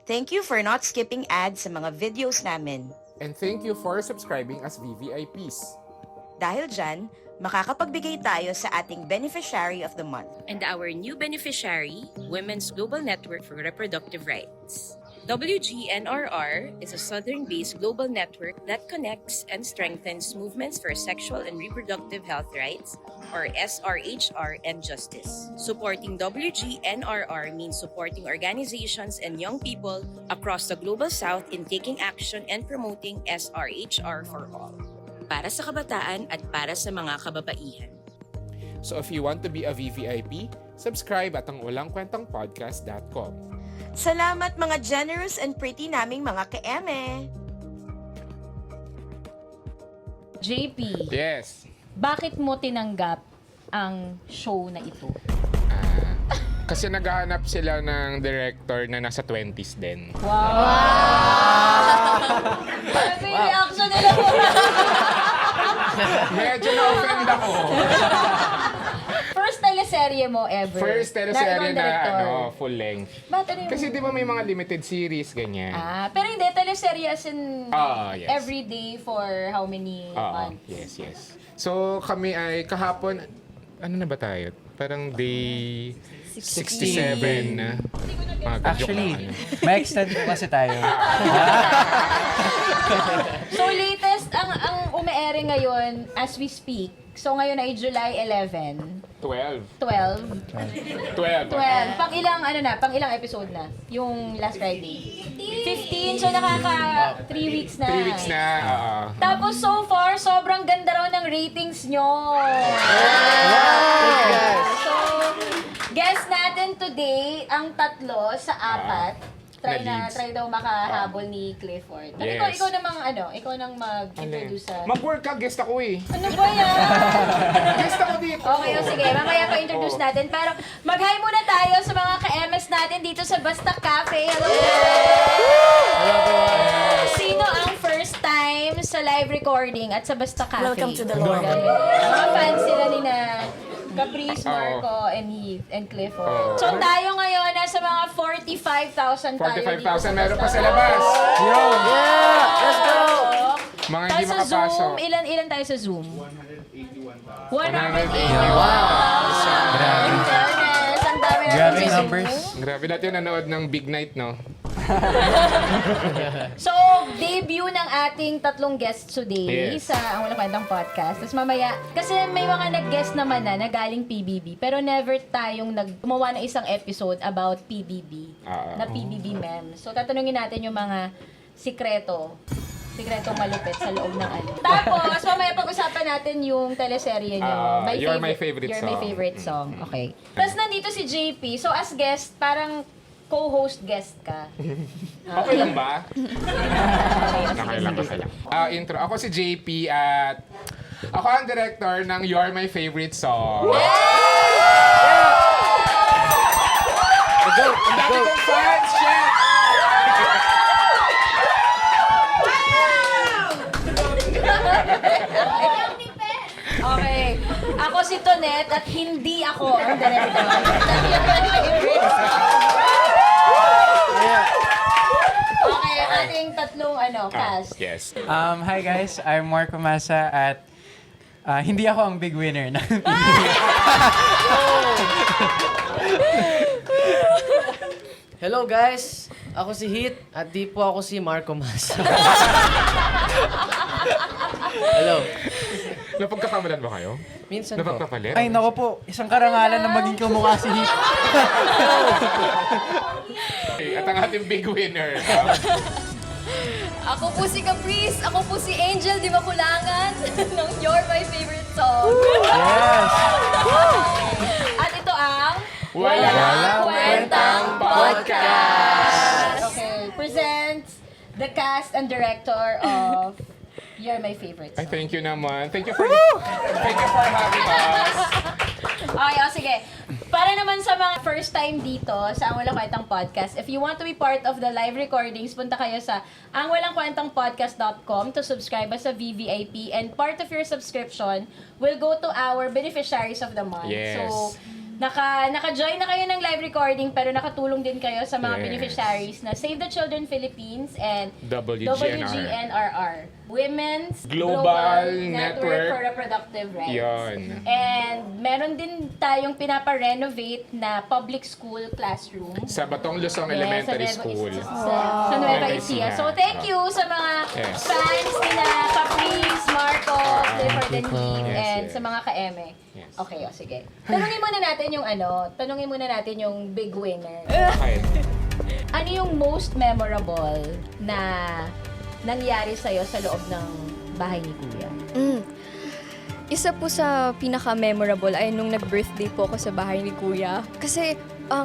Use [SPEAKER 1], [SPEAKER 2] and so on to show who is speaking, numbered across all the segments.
[SPEAKER 1] Thank you for not skipping ads sa mga videos namin.
[SPEAKER 2] And thank you for subscribing as VVIPs.
[SPEAKER 1] Dahil dyan, makakapagbigay tayo sa ating Beneficiary of the Month.
[SPEAKER 3] And our new beneficiary, Women's Global Network for Reproductive Rights. WGNRR is a southern-based global network that connects and strengthens movements for sexual and reproductive health rights, or SRHR, and justice. Supporting WGNRR means supporting organizations and young people across the Global South in taking action and promoting SRHR for all. Para sa kabataan at para sa mga kababaihan.
[SPEAKER 2] So if you want to be a VVIP, subscribe at ang walangkwentangpodcast.com.
[SPEAKER 1] Salamat mga generous and pretty naming mga ka-eme!
[SPEAKER 4] JP,
[SPEAKER 2] Yes.
[SPEAKER 4] bakit mo tinanggap ang show na ito?
[SPEAKER 2] Kasi naghahanap sila ng director na nasa 20s din.
[SPEAKER 4] Wow! Ano yung reaction nila po?
[SPEAKER 2] Medyo na-offend ako.
[SPEAKER 4] First teleserye mo ever?
[SPEAKER 2] First teleserye
[SPEAKER 4] ibang
[SPEAKER 2] na
[SPEAKER 4] director?
[SPEAKER 2] full length.
[SPEAKER 4] Ba't ano yung...
[SPEAKER 2] Kasi di ba may mga limited series, ganyan.
[SPEAKER 4] Pero hindi, teleserye as in
[SPEAKER 2] Yes.
[SPEAKER 4] every day for how many months?
[SPEAKER 2] Yes. So kami ay kahapon, ano na ba tayo? Parang day 67 na.
[SPEAKER 5] Actually, may extend po kasi tayo.
[SPEAKER 4] So latest, ang umi-air ngayon as we speak, so ngayon ay July 11,
[SPEAKER 2] 12.
[SPEAKER 4] 12,
[SPEAKER 2] 12.
[SPEAKER 4] pang ilang episode na? Yung last Friday? 15, so nakaka 3 weeks na.
[SPEAKER 2] 3 weeks na,
[SPEAKER 4] Tapos so far, sobrang ganda raw ng ratings nyo. So, guest natin today, ang 3 sa 4. Try daw makahabol ni Clifford. At
[SPEAKER 2] Yes.
[SPEAKER 4] ikaw nang mag-introduce sa...
[SPEAKER 2] Mag-work ka, guest ako eh.
[SPEAKER 4] Ano ba yan?
[SPEAKER 2] Guest ako dito.
[SPEAKER 4] Okay, sige. Mamaya pa introduce natin. Pero mag-hi muna tayo sa mga ka-MS natin dito sa Basta Cafe. Hello! Sino ang first time sa live recording at sa Basta Cafe?
[SPEAKER 1] Welcome to the Lord.
[SPEAKER 4] Mga fans sila ni na Caprice, Marco, and Heath, and Clifford. So tayo ngayon nasa mga 45,000 tayo dito
[SPEAKER 2] 45,000 meron pa sa labas.
[SPEAKER 5] Let's go!
[SPEAKER 2] Mga hindi
[SPEAKER 4] Tapos sa
[SPEAKER 2] makapasok.
[SPEAKER 4] Zoom, ilan tayo sa Zoom? 181. 181.
[SPEAKER 5] Grabe.
[SPEAKER 4] In fairness, ang dami na
[SPEAKER 5] Grabe
[SPEAKER 4] sa Zoom.
[SPEAKER 5] numbers.
[SPEAKER 2] Grabe lahat yung nanood ng Big Night, no?
[SPEAKER 4] So, debut ng ating 3 guests today
[SPEAKER 2] Yes.
[SPEAKER 4] sa Ang Walang Kwentang Podcast. Tapos mamaya, kasi may mga nag-guest naman na galing PBB, pero never tayong gumawa ng isang episode about PBB, na PBB mem. So, tatanungin natin yung mga sikretong malupit sa loob ng ano. Tapos, mamaya pag-usapan natin yung teleserye nyo.
[SPEAKER 2] You're My Favorite
[SPEAKER 4] You're My
[SPEAKER 2] Song.
[SPEAKER 4] Favorite Song. Okay. Tapos, nandito si JP. So, as guest, parang co-host guest ka.
[SPEAKER 2] Okay lang ba? Okay lang. Intro. Ako si JP at ako ang director ng You're My Favorite Song. Ang dami kong fans, chef!
[SPEAKER 4] Okay. Ako si Tonet at hindi ako ang director. Okay, ating 3 cast.
[SPEAKER 2] Yes.
[SPEAKER 5] Hi guys, I'm Marco Massa at hindi ako ang big winner ng
[SPEAKER 6] Hello guys, ako si Heath at di po ako si Marco Mas. Hello.
[SPEAKER 2] Napagkakamalan ba kayo?
[SPEAKER 6] Minsan po.
[SPEAKER 2] Napagpapalit?
[SPEAKER 5] Ay, nako po, isang karangalan na maging kamukha si Heath.
[SPEAKER 2] At ang ating big winner.
[SPEAKER 7] Ako po si Caprice. Ako po si Angel Di Makulangan ng You're My Favorite Song.
[SPEAKER 5] Yes!
[SPEAKER 4] At ito ang
[SPEAKER 2] Walang
[SPEAKER 4] Kwentang
[SPEAKER 2] Podcast!
[SPEAKER 4] Okay, presents the cast and director of You're My Favorite
[SPEAKER 2] Ay,
[SPEAKER 4] Song.
[SPEAKER 2] thank you naman. Thank you for having us.
[SPEAKER 4] Okay, sige. Para naman sa mga first time dito sa Ang Walang Kwentang Podcast, if you want to be part of the live recordings, punta kayo sa angwalangkwentangpodcast.com to subscribe sa VVIP, and part of your subscription will go to our beneficiaries of the month.
[SPEAKER 2] Yes.
[SPEAKER 4] So, Naka-join na kayo ng live recording pero nakatulong din kayo sa mga
[SPEAKER 2] Yes.
[SPEAKER 4] beneficiaries na Save the Children Philippines and
[SPEAKER 2] WGNR.
[SPEAKER 4] WGNRR, Women's
[SPEAKER 2] Global
[SPEAKER 4] Network
[SPEAKER 2] Network.
[SPEAKER 4] for Reproductive Rights.
[SPEAKER 2] Yun.
[SPEAKER 4] And meron din tayong pinapa-renovate na public school classroom.
[SPEAKER 2] Sa Batong Luzon Elementary School.
[SPEAKER 4] Sa Nueva
[SPEAKER 2] Nueva
[SPEAKER 4] Ecija.
[SPEAKER 2] Ecija.
[SPEAKER 4] So, thank you sa mga
[SPEAKER 2] Yes.
[SPEAKER 4] fans nila Caprice, Marco, Play for the Need,
[SPEAKER 2] Yes,
[SPEAKER 4] and
[SPEAKER 2] yes.
[SPEAKER 4] sa mga ka-eme.
[SPEAKER 2] Yes.
[SPEAKER 4] Okay, sige. Tanungin muna natin yung big winner.
[SPEAKER 2] Okay.
[SPEAKER 4] Ano yung most memorable na nangyari sa'yo sa loob ng bahay ni Kuya?
[SPEAKER 7] Isa po sa pinaka-memorable ay nung nag-birthday po ako sa bahay ni Kuya. Kasi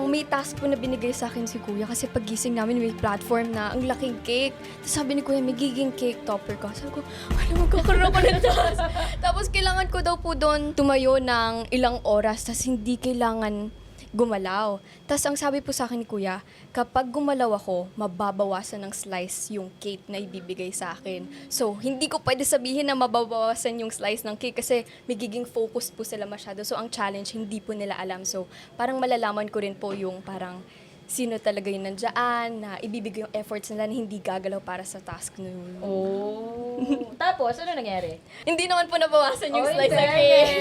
[SPEAKER 7] may task po na binigay sa akin si Kuya kasi pagising namin may platform na ang laking cake. Tapos sabi ni Kuya, may giging cake topper ka. Sabi ko, ano magkakaroon ako ng task? Tapos kailangan ko daw po doon tumayo ng ilang oras tapos hindi kailangan gumalaw. Tapos ang sabi po sa akin ni Kuya, kapag gumalaw ako, mababawasan ng slice yung cake na ibibigay sa akin. So, hindi ko pwede sabihin na mababawasan yung slice ng cake kasi magiging focus po sila masyado. So, ang challenge, hindi po nila alam. So, parang malalaman ko rin po yung parang sino talaga yung nandiyan, na ibibigay yung efforts nila na hindi gagalaw para sa task na yun.
[SPEAKER 4] Oh. Tapos, ano nangyari?
[SPEAKER 7] Hindi naman po nabawasan yung
[SPEAKER 4] Oh,
[SPEAKER 7] slice ng cake.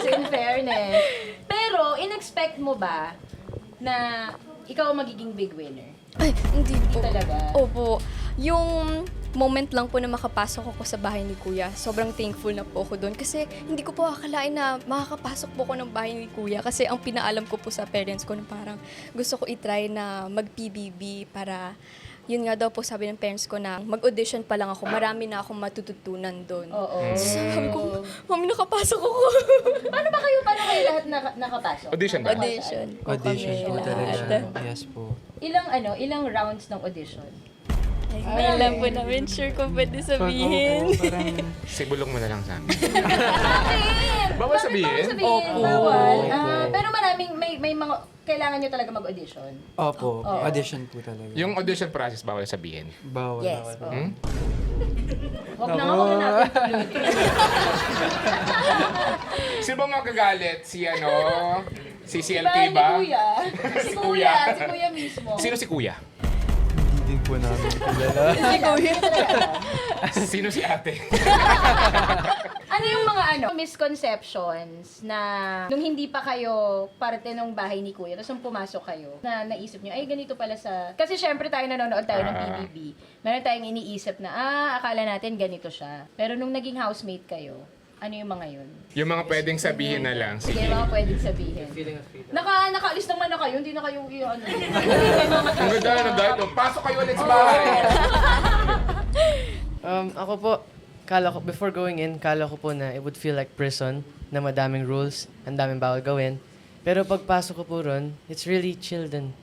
[SPEAKER 4] in fairness. Pero, in-expect mo ba na ikaw ang magiging big winner?
[SPEAKER 7] Ay, hindi po.
[SPEAKER 4] Talaga?
[SPEAKER 7] Opo. Yung moment lang po na makapasok ako sa bahay ni Kuya, sobrang thankful na po ako doon. Kasi hindi ko po akalain na makakapasok po ako ng bahay ni Kuya. Kasi ang pinaalam ko po sa parents ko na parang gusto ko itry na mag-PBB para, yun nga daw po sabi ng parents ko na mag-audition pa lang ako, marami na akong matututunan doon.
[SPEAKER 4] Oo.
[SPEAKER 7] Sabi ko, Mami, nakapasok ako.
[SPEAKER 4] Paano kayo lahat nakapasok?
[SPEAKER 2] Audition ba?
[SPEAKER 7] Audition.
[SPEAKER 5] Audition po
[SPEAKER 7] kami
[SPEAKER 5] talaga.
[SPEAKER 7] lahat.
[SPEAKER 5] Yes po.
[SPEAKER 4] Ilang rounds ng audition?
[SPEAKER 7] Ay, alam po namin, sure kung pwede sabihin.
[SPEAKER 5] Opo, parang
[SPEAKER 2] Sibulong mo na lang sa amin.
[SPEAKER 4] Bakit?
[SPEAKER 2] Bawal sabihin?
[SPEAKER 4] Opo. Bawal. Pero maraming, may mga, kailangan nyo talaga mag-audition.
[SPEAKER 5] Opo, audition po talaga.
[SPEAKER 2] Yung audition process, bawal sabihin.
[SPEAKER 5] Bawal.
[SPEAKER 4] Yes.
[SPEAKER 5] bawal.
[SPEAKER 2] Hmm?
[SPEAKER 4] Huwag na natin tuloy.
[SPEAKER 2] Sino ba magagalit? Si Si CLK
[SPEAKER 4] Bahay ni
[SPEAKER 2] ba?
[SPEAKER 4] Kuya. Si Kuya. Si Kuya mismo.
[SPEAKER 2] Sino si Kuya?
[SPEAKER 5] Hindi din po namin kilala.
[SPEAKER 2] Sino si ate?
[SPEAKER 4] Ano yung mga misconceptions na nung hindi pa kayo parte ng bahay ni Kuya, tapos nung pumasok kayo, na naisip nyo, ay ganito pala sa... Kasi syempre tayo nanonood tayo ng PBB. Meron tayong iniisip na, akala natin ganito siya. Pero nung naging housemate kayo, ano yung mga yun?
[SPEAKER 2] Yung mga pwedeng sabihin na lang.
[SPEAKER 4] Sige,
[SPEAKER 2] Sige.
[SPEAKER 4] mga pwedeng sabihin. Nakaalis naman na kayo, hindi na kayo
[SPEAKER 2] Ang ganda. Pasok kayo ulit sa bahay.
[SPEAKER 6] Ako po, before going in, kala ko po na it would feel like prison, na madaming rules, ang daming bawal gawin. Pero pagpasok ko po ron, it's really chill in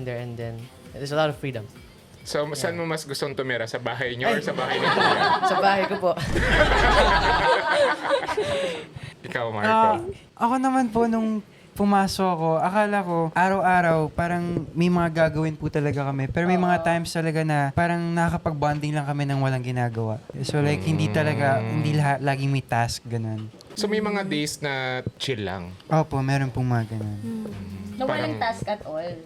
[SPEAKER 6] there, and then there's a lot of freedom.
[SPEAKER 2] So, saan mo mas gustong tumira? Sa bahay niyo or sa bahay ni Kuya?
[SPEAKER 6] Sa bahay ko po.
[SPEAKER 2] Ikaw, Marco.
[SPEAKER 5] Ako naman po, nung pumasok ako, akala ko, araw-araw, parang may mga gagawin po talaga kami. Pero may mga times talaga na parang nakakapag-bonding lang kami nang walang ginagawa. So like, hindi laging may task, ganun.
[SPEAKER 2] So, may mga days na chill lang.
[SPEAKER 5] Opo, meron pong mga ganun.
[SPEAKER 4] Na walang
[SPEAKER 2] Parang-
[SPEAKER 4] task at all.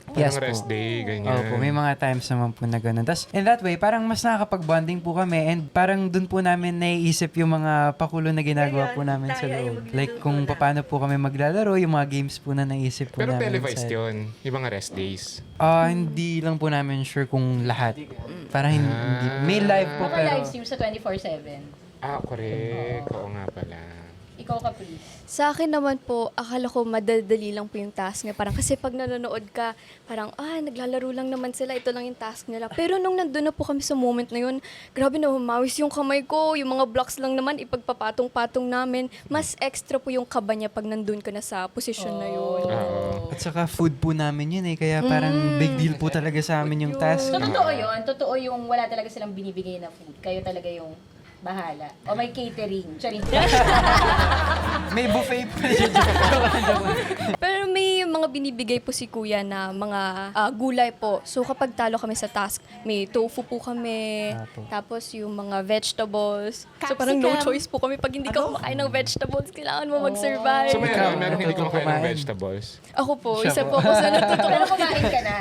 [SPEAKER 2] Parang
[SPEAKER 5] Yes
[SPEAKER 2] rest
[SPEAKER 5] po.
[SPEAKER 2] day, ganyan.
[SPEAKER 5] Opo, may mga times naman po na gano'n. Tapos, in that way, parang mas nakakapag-bonding po kami and parang dun po namin naiisip yung mga pakulo na ginagawa po namin sa loob. Like, kung paano po kami maglalaro, yung mga games po na naisip po
[SPEAKER 2] Pero
[SPEAKER 5] namin.
[SPEAKER 2] televised yun, yung mga rest days.
[SPEAKER 5] Hindi lang po namin sure kung lahat. Parang hindi. May live po
[SPEAKER 4] Baka
[SPEAKER 5] pero...
[SPEAKER 4] live stream sa 24/7.
[SPEAKER 2] Correct. Oo nga pala.
[SPEAKER 4] Ikaw ka, please.
[SPEAKER 7] Sa akin naman po, akala ko madadali lang po yung task niya. Parang kasi pag nanonood ka, parang, naglalaro lang naman sila, ito lang yung task nila. Pero nung nandun na po kami sa moment na yun, grabe na humawis yung kamay ko, yung mga blocks lang naman, ipagpapatong-patong namin. Mas extra po yung kaba niya pag nandun ka na sa posisyon na yun.
[SPEAKER 2] Oo.
[SPEAKER 5] At saka food po namin yun kaya parang big deal po talaga sa amin yung task.
[SPEAKER 4] So, totoo yun. Totoo yung wala talaga silang binibigay na food. Kayo talaga yung bahala. O may catering. Charing.
[SPEAKER 5] May buffet pa.
[SPEAKER 7] Pero may mga binibigay po si Kuya na mga gulay po. So kapag talo kami sa task, may tofu po kami, tapos yung mga vegetables. So parang no choice po kami pag hindi ka kumakain ng vegetables, kailangan mo mag-survive.
[SPEAKER 2] So meron hindi
[SPEAKER 5] Totoo
[SPEAKER 2] kumakain ng
[SPEAKER 5] kumain.
[SPEAKER 2] vegetables.
[SPEAKER 7] Ako po,
[SPEAKER 5] Siya
[SPEAKER 7] isa
[SPEAKER 5] po.
[SPEAKER 7] po ako sa natutuwa.
[SPEAKER 4] Pero kumain ka na.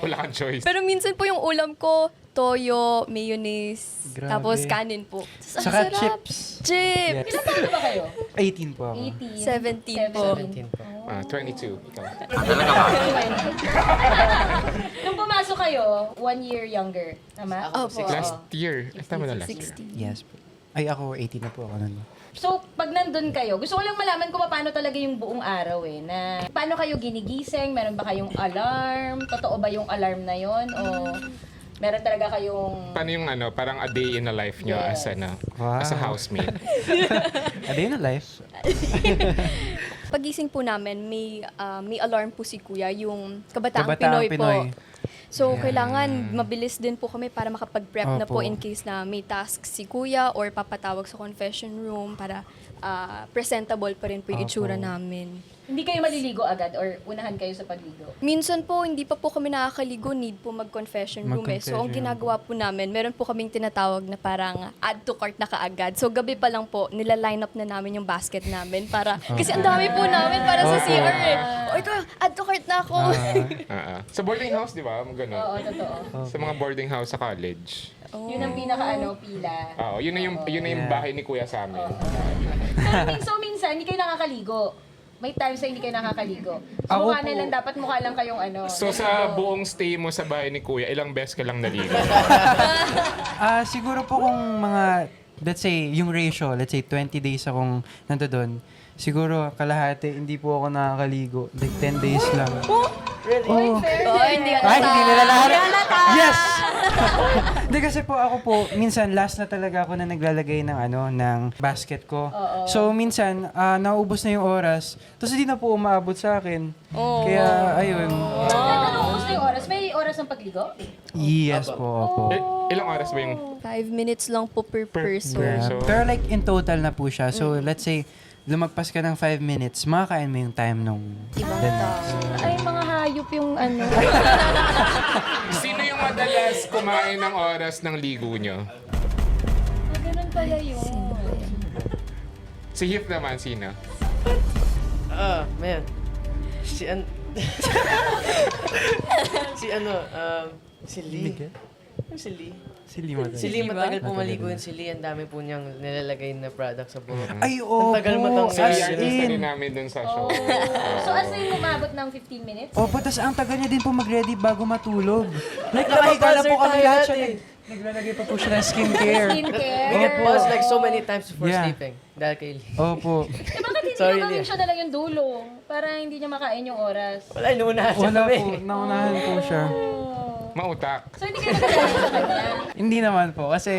[SPEAKER 2] Wala kang choice.
[SPEAKER 7] Pero minsan po yung ulam ko, toyo, mayonnaise,
[SPEAKER 5] Grabe.
[SPEAKER 7] tapos kanin po. Ang
[SPEAKER 5] Saka
[SPEAKER 7] sarap.
[SPEAKER 5] chips.
[SPEAKER 7] Chips!
[SPEAKER 4] Ilan taon na ba kayo?
[SPEAKER 5] 18 po ako.
[SPEAKER 4] 18.
[SPEAKER 7] 17 po.
[SPEAKER 6] 17 po.
[SPEAKER 2] 22. Ikaw.
[SPEAKER 4] Nung pumasok kayo, 1 year younger. Tama?
[SPEAKER 7] Opo.
[SPEAKER 2] Last year. Tama na last year.
[SPEAKER 7] 16.
[SPEAKER 5] Yes po. Ay, ako 18 na po ako nun.
[SPEAKER 4] So, pag nandun kayo, gusto ko lang malaman kung paano talaga yung buong araw eh. Na paano kayo ginigising? Meron ba kayong alarm? Totoo ba yung alarm na yon? O meron talaga kayong...
[SPEAKER 2] Paano yung parang a day in the life nyo
[SPEAKER 4] Yes.
[SPEAKER 2] as a housemate?
[SPEAKER 5] A day in a life.
[SPEAKER 7] Pagising po namin, may alarm po si Kuya, yung Kabataang
[SPEAKER 5] Kabataang
[SPEAKER 7] Pinoy,
[SPEAKER 5] Pinoy.
[SPEAKER 7] po. So, kailangan mabilis din po kami para makapag-prep na po
[SPEAKER 5] Opo.
[SPEAKER 7] in case na may task si Kuya or papatawag sa confession room para presentable pa rin po yung itsura namin.
[SPEAKER 4] Hindi kayo maliligo agad or unahan kayo sa pagligo?
[SPEAKER 7] Minsan po, hindi pa po kami nakakaligo, need po mag-confession room eh. So, ang ginagawa po namin, meron po kaming tinatawag na parang add to cart na kaagad. So, gabi pa lang po, nila-line up na namin yung basket namin para, kasi ang dami po namin para sa CR eh. O, ito, add to cart na ako.
[SPEAKER 2] Sa boarding house, di ba? Ganun.
[SPEAKER 4] Oo, totoo.
[SPEAKER 2] Sa mga boarding house sa college.
[SPEAKER 4] Yun ang pila.
[SPEAKER 2] Oo, yun na yung bahay ni Kuya sa amin.
[SPEAKER 4] So, minsan, hindi kayo nakakaligo. May times na hindi kayo nakakaligo. So,
[SPEAKER 5] Ako
[SPEAKER 4] mukha na
[SPEAKER 5] po.
[SPEAKER 4] lang, dapat mukha lang kayong
[SPEAKER 2] So sa buong stay mo sa bahay ni Kuya, ilang beses ka lang naligo?
[SPEAKER 5] Siguro po kung mga, let's say, yung ratio, let's say 20 days akong nandoon, siguro kalahati, hindi po ako nakakaligo. Like 10 days lang.
[SPEAKER 7] Oh, hindi ka
[SPEAKER 5] Ay, hindi nila lahat. Yes! Hindi kasi po ako po, minsan last na talaga ako na naglalagay ng ng basket ko. So minsan, naubos na yung oras, tapos hindi na po umaabot sa akin. Kaya, ayun.
[SPEAKER 4] Ano gusto yung oras? May oras ng pagligo?
[SPEAKER 5] Yes po, opo.
[SPEAKER 2] Ilang oras ba yung
[SPEAKER 7] 5 minutes lang po per person.
[SPEAKER 5] Yeah.
[SPEAKER 2] So-
[SPEAKER 5] Pero like in total na po siya. So let's say, lumagpas ka ng 5 minutes, makakain mo yung time nung the next.
[SPEAKER 7] Ay, mga hayop yung ano.
[SPEAKER 2] Sino yung madalas kumain ng oras ng ligo nyo?
[SPEAKER 4] Ganun pala yun.
[SPEAKER 2] Si Hip naman, sino?
[SPEAKER 6] Man. Si Lee. Si Lee.
[SPEAKER 5] Si Lima.
[SPEAKER 6] Si Lee, matagal po maligo yun. Si Lee, ang dami po niyang nilalagay na product sa buhok.
[SPEAKER 5] Ay, oo
[SPEAKER 6] Ang tagal
[SPEAKER 5] po.
[SPEAKER 6] matang-
[SPEAKER 2] Si
[SPEAKER 5] As
[SPEAKER 2] artista
[SPEAKER 5] in.
[SPEAKER 2] rin namin dun sa show.
[SPEAKER 4] So, as in, umabot ng 15 minutes?
[SPEAKER 5] Opo, tas ang tagal niya din po mag-ready bago matulog. Like, nakahiga na po kami lahat siya. Naglalagay pa po siya ng skincare.
[SPEAKER 4] Skincare.
[SPEAKER 6] We get buzzed like so many times before
[SPEAKER 5] Yeah.
[SPEAKER 6] sleeping. Dahil kay Lee.
[SPEAKER 5] Opo.
[SPEAKER 4] Eh, bakit hindi
[SPEAKER 6] Sorry,
[SPEAKER 4] nyo gawin
[SPEAKER 6] Lia.
[SPEAKER 4] siya na lang yung dulo? Para hindi niya makain yung oras.
[SPEAKER 6] Wala, inuunahan siya
[SPEAKER 5] Wala
[SPEAKER 6] kami.
[SPEAKER 5] po, naunahan po siya.
[SPEAKER 2] Mautak.
[SPEAKER 4] So, hindi kayo nagkakaroon sa kanya?
[SPEAKER 5] Hindi naman po, kasi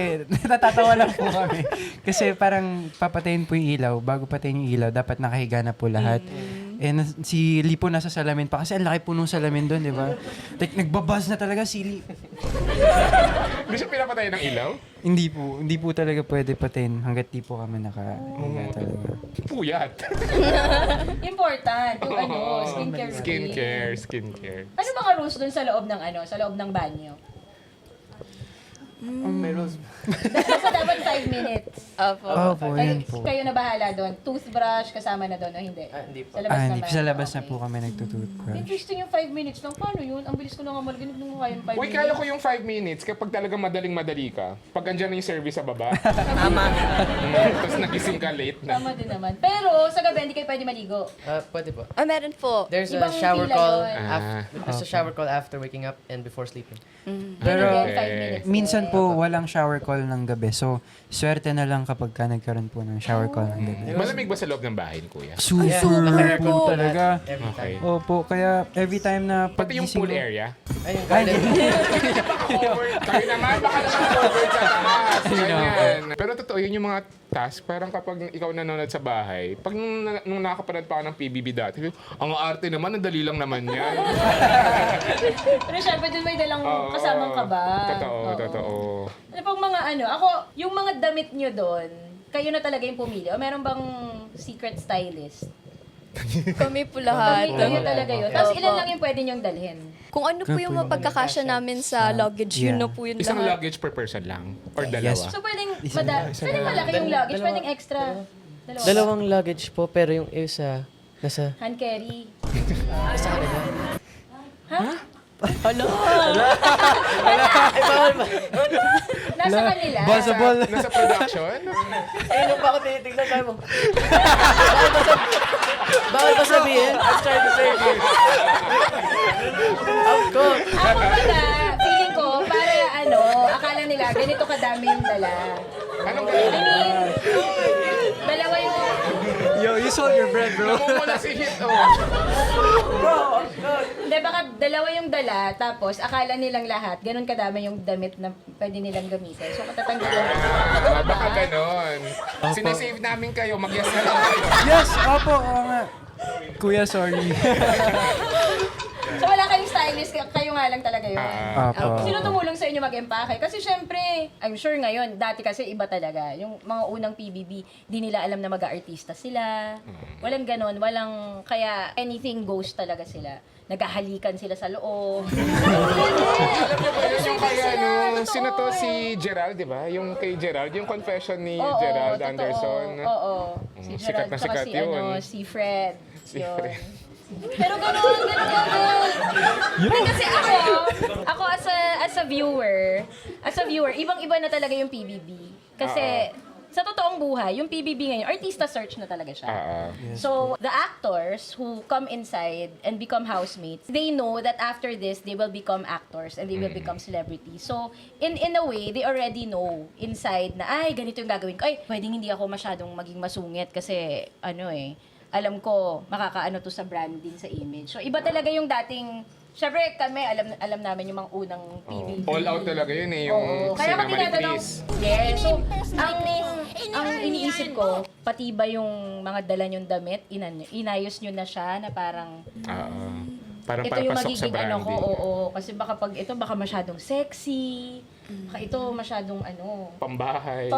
[SPEAKER 5] natatawa lang po kami. Kasi parang papatayin po yung ilaw. Bago patayin yung ilaw, dapat nakahiga na po lahat. Si Lee po nasa salamin pa. Kasi ang laki po nung salamin doon, di ba? Like, nagbabuzz na talaga si Lee.
[SPEAKER 2] Hindi siya pinapatay ng ilaw?
[SPEAKER 5] Hindi po talaga pwede patayin hanggat di po kami nakahiga talaga.
[SPEAKER 2] Puyat.
[SPEAKER 4] Important. Yung skincare routine.
[SPEAKER 2] Skincare.
[SPEAKER 4] Ano mga rules dun sa loob ng sa loob ng banyo?
[SPEAKER 6] May rules.
[SPEAKER 4] Basta dapat 5 minutes.
[SPEAKER 5] Opo, yun po.
[SPEAKER 4] Kayo na bahala doon. Toothbrush kasama na doon o hindi?
[SPEAKER 6] Hindi po.
[SPEAKER 4] Sa labas naman.
[SPEAKER 5] Sa labas na
[SPEAKER 4] Okay.
[SPEAKER 5] po kami nagtutoothbrush.
[SPEAKER 4] Interesting yung 5 minutes lang. Paano yun? Ang bilis ko na nga malaginig nung kaya yung 5
[SPEAKER 2] Uy,
[SPEAKER 4] minutes.
[SPEAKER 2] kaya ko yung 5 minutes kapag talagang madaling-madali ka. Pag andyan na yung service sa baba. Tama. Tapos nagising ka late na.
[SPEAKER 4] Tama din naman. Pero sa gabi, hindi kayo pwede maligo.
[SPEAKER 6] Pwede po.
[SPEAKER 7] Meron po.
[SPEAKER 6] There's a
[SPEAKER 4] Ibang
[SPEAKER 6] shower
[SPEAKER 4] tila
[SPEAKER 6] call
[SPEAKER 4] yun.
[SPEAKER 6] there's a shower call after waking up and before sleeping.
[SPEAKER 5] Pero
[SPEAKER 4] Again, 5 minutes.
[SPEAKER 5] minsan po walang shower call ng gabi. So, swerte na lang kapag nagkaroon po ng shower call ng gabi.
[SPEAKER 2] Malamig ba sa loob ng bahay ni Kuya?
[SPEAKER 5] Super
[SPEAKER 6] Naka-aircon
[SPEAKER 5] po
[SPEAKER 6] po
[SPEAKER 5] talaga.
[SPEAKER 6] Every
[SPEAKER 2] Okay.
[SPEAKER 6] time.
[SPEAKER 5] Opo, kaya every time na
[SPEAKER 2] Pati yung
[SPEAKER 5] paggising
[SPEAKER 2] pool
[SPEAKER 5] ko-
[SPEAKER 2] area?
[SPEAKER 6] Ayun,
[SPEAKER 5] Ay,
[SPEAKER 6] garden.
[SPEAKER 2] Kayo naman, baka naman covered sa taas. Ganyan. Pero totoo, yun yung mga task. Parang kapag ikaw nanonood sa bahay, pag nung nakakapanood pa ako ng PBB dati, ang arte naman, ang dali lang naman yan.
[SPEAKER 4] Pero syempre dun may dalang
[SPEAKER 2] Oo,
[SPEAKER 4] kasamang kaba.
[SPEAKER 2] Totoo,
[SPEAKER 4] Oo.
[SPEAKER 2] totoo.
[SPEAKER 4] Ano pang mga yung mga damit nyo doon, kayo na talaga yung pumili? O meron bang secret stylist?
[SPEAKER 7] Kami po lahat.
[SPEAKER 4] Kayo talaga yun. Tapos ilan lang yung pwede nyong dalhin?
[SPEAKER 7] Kung ano po yung mapagkakasya namin sa luggage, yun
[SPEAKER 5] Yeah.
[SPEAKER 7] na po yun
[SPEAKER 2] Isang
[SPEAKER 7] lahat.
[SPEAKER 2] luggage per person lang? Or dalawa?
[SPEAKER 5] Yes.
[SPEAKER 4] So pwedeng malaki yung luggage, pwedeng extra.
[SPEAKER 6] Dalawang luggage po, pero yung isa, nasa
[SPEAKER 4] Hand carry.
[SPEAKER 6] sa kanila.
[SPEAKER 4] Nasa kanila.
[SPEAKER 5] Possible.
[SPEAKER 2] Nasa production?
[SPEAKER 6] Nung pa ako tinitignan, sabi mo, bawal ba sabihin? I'm trying to say it. Out ko.
[SPEAKER 4] Ako pala, feeling ko, para akala nila, ganito kadami yung dala.
[SPEAKER 2] Anong
[SPEAKER 4] I
[SPEAKER 2] gano'n?
[SPEAKER 4] mean, dalawa yung...
[SPEAKER 5] Yo, you sold your bread, bro.
[SPEAKER 2] Namumula si Hit, oh.
[SPEAKER 4] Hindi, baka dalawa yung dala, tapos akala nilang lahat, ganun kadami yung damit na pwede nilang gamitin. So, matatanggalan.
[SPEAKER 2] Baka gano'n. Sinesave namin kayo, mag-yes na lang kayo.
[SPEAKER 5] Yes, opo, oo nga. Kuya, sorry.
[SPEAKER 4] So, wala kayong stylist, kayo nga lang talaga yun.
[SPEAKER 5] Opo.
[SPEAKER 4] Sino tumulong sa inyo mag-empake? Kasi syempre, I'm sure ngayon, dati kasi iba talaga. Yung mga unang PBB, di nila alam na mag-aartista sila. Walang ganon, kaya anything goes talaga sila. Naghahalikan sila sa loob.
[SPEAKER 2] Alam niyo ba yun yung kaya, sino to si Gerald, di ba? Yung kay Gerald, yung confession ni
[SPEAKER 4] Oo,
[SPEAKER 2] Gerald
[SPEAKER 4] totoo.
[SPEAKER 2] Anderson.
[SPEAKER 4] Oo. Si
[SPEAKER 2] Sikat
[SPEAKER 4] Gerald,
[SPEAKER 2] na
[SPEAKER 4] tsaka
[SPEAKER 2] sikat
[SPEAKER 4] si,
[SPEAKER 2] yun.
[SPEAKER 4] si Fred.
[SPEAKER 2] Si
[SPEAKER 4] Yun.
[SPEAKER 2] Fred.
[SPEAKER 4] Pero ganun. Hindi kasi ako as a viewer, ibang-iba na talaga yung PBB. Kasi, sa totoong buhay, yung PBB ngayon, artista search na talaga siya. So, the actors who come inside and become housemates, they know that after this, they will become actors and they will become celebrities. So, in a way, they already know inside na, ay, ganito yung gagawin ko. Ay, pwedeng hindi ako masyadong maging masungit kasi, alam ko, makakaano to sa branding, sa image. So, iba talaga yung dating, syempre kami, alam namin yung mga unang PBB.
[SPEAKER 2] All out talaga yun eh, yung
[SPEAKER 4] Oo. Kaya
[SPEAKER 2] Cinema
[SPEAKER 4] kung tinatanong,
[SPEAKER 2] Please.
[SPEAKER 4] yes. So, ang iniisip ko, pati ba yung mga dala nyong damit, inayos nyo na siya na parang,
[SPEAKER 2] Parang
[SPEAKER 4] ito yung
[SPEAKER 2] papasok sa
[SPEAKER 4] magiging ano ko,
[SPEAKER 2] branding.
[SPEAKER 4] oo. Kasi baka pag ito, baka masyadong sexy, baka ito masyadong
[SPEAKER 2] Pambahay.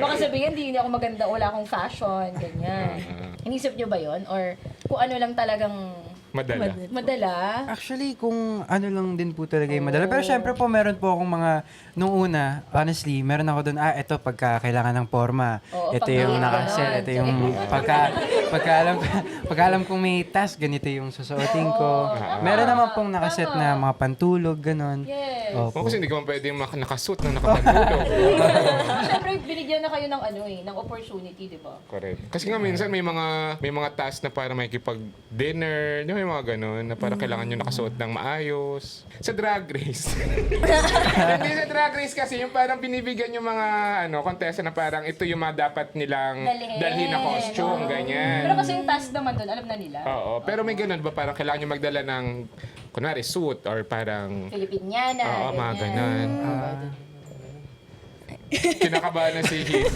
[SPEAKER 4] baka sabihin, hindi ako maganda, wala akong fashion, ganyan. Inisip nyo ba yon? Or kung ano lang talagang madala?
[SPEAKER 5] Actually, kung ano lang din po talaga yung madala. Pero syempre po, meron po akong nung una, honestly, meron ako doon, ito pagka kailangan ng forma.
[SPEAKER 4] Oo,
[SPEAKER 5] Ito
[SPEAKER 4] pag
[SPEAKER 5] yung
[SPEAKER 4] may
[SPEAKER 5] nakaset,
[SPEAKER 4] ganon.
[SPEAKER 5] ito yung pagka alam kong may task, ganito yung susuotin ko. Meron naman pong nakaset na mga pantulog, ganon.
[SPEAKER 4] Yes.
[SPEAKER 2] Oo, kasi hindi ka man pwede nakasuit na nakapantulog.
[SPEAKER 4] Siyempre, binigyan na kayo ng ng opportunity, di ba?
[SPEAKER 2] Correct. Kasi nga minsan may mga task na para makikipag-dinner, di ba, may mga ganun, na para kailangan nyo nakasuot ng maayos. Sa Drag Race. Hindi sa Drag Race kasi yung parang binibigyan yung mga contestant na parang ito yung mga dapat nilang dalhin na costume, ganyan.
[SPEAKER 4] Pero kasi yung task naman doon, alam na nila.
[SPEAKER 2] Oo, pero may ganun ba parang kailangan nyo magdala ng kunwari suit or parang
[SPEAKER 4] Filipiniana,
[SPEAKER 2] oo, mga
[SPEAKER 4] ganyan.
[SPEAKER 2] ganun. Kinakabahan na si Heath.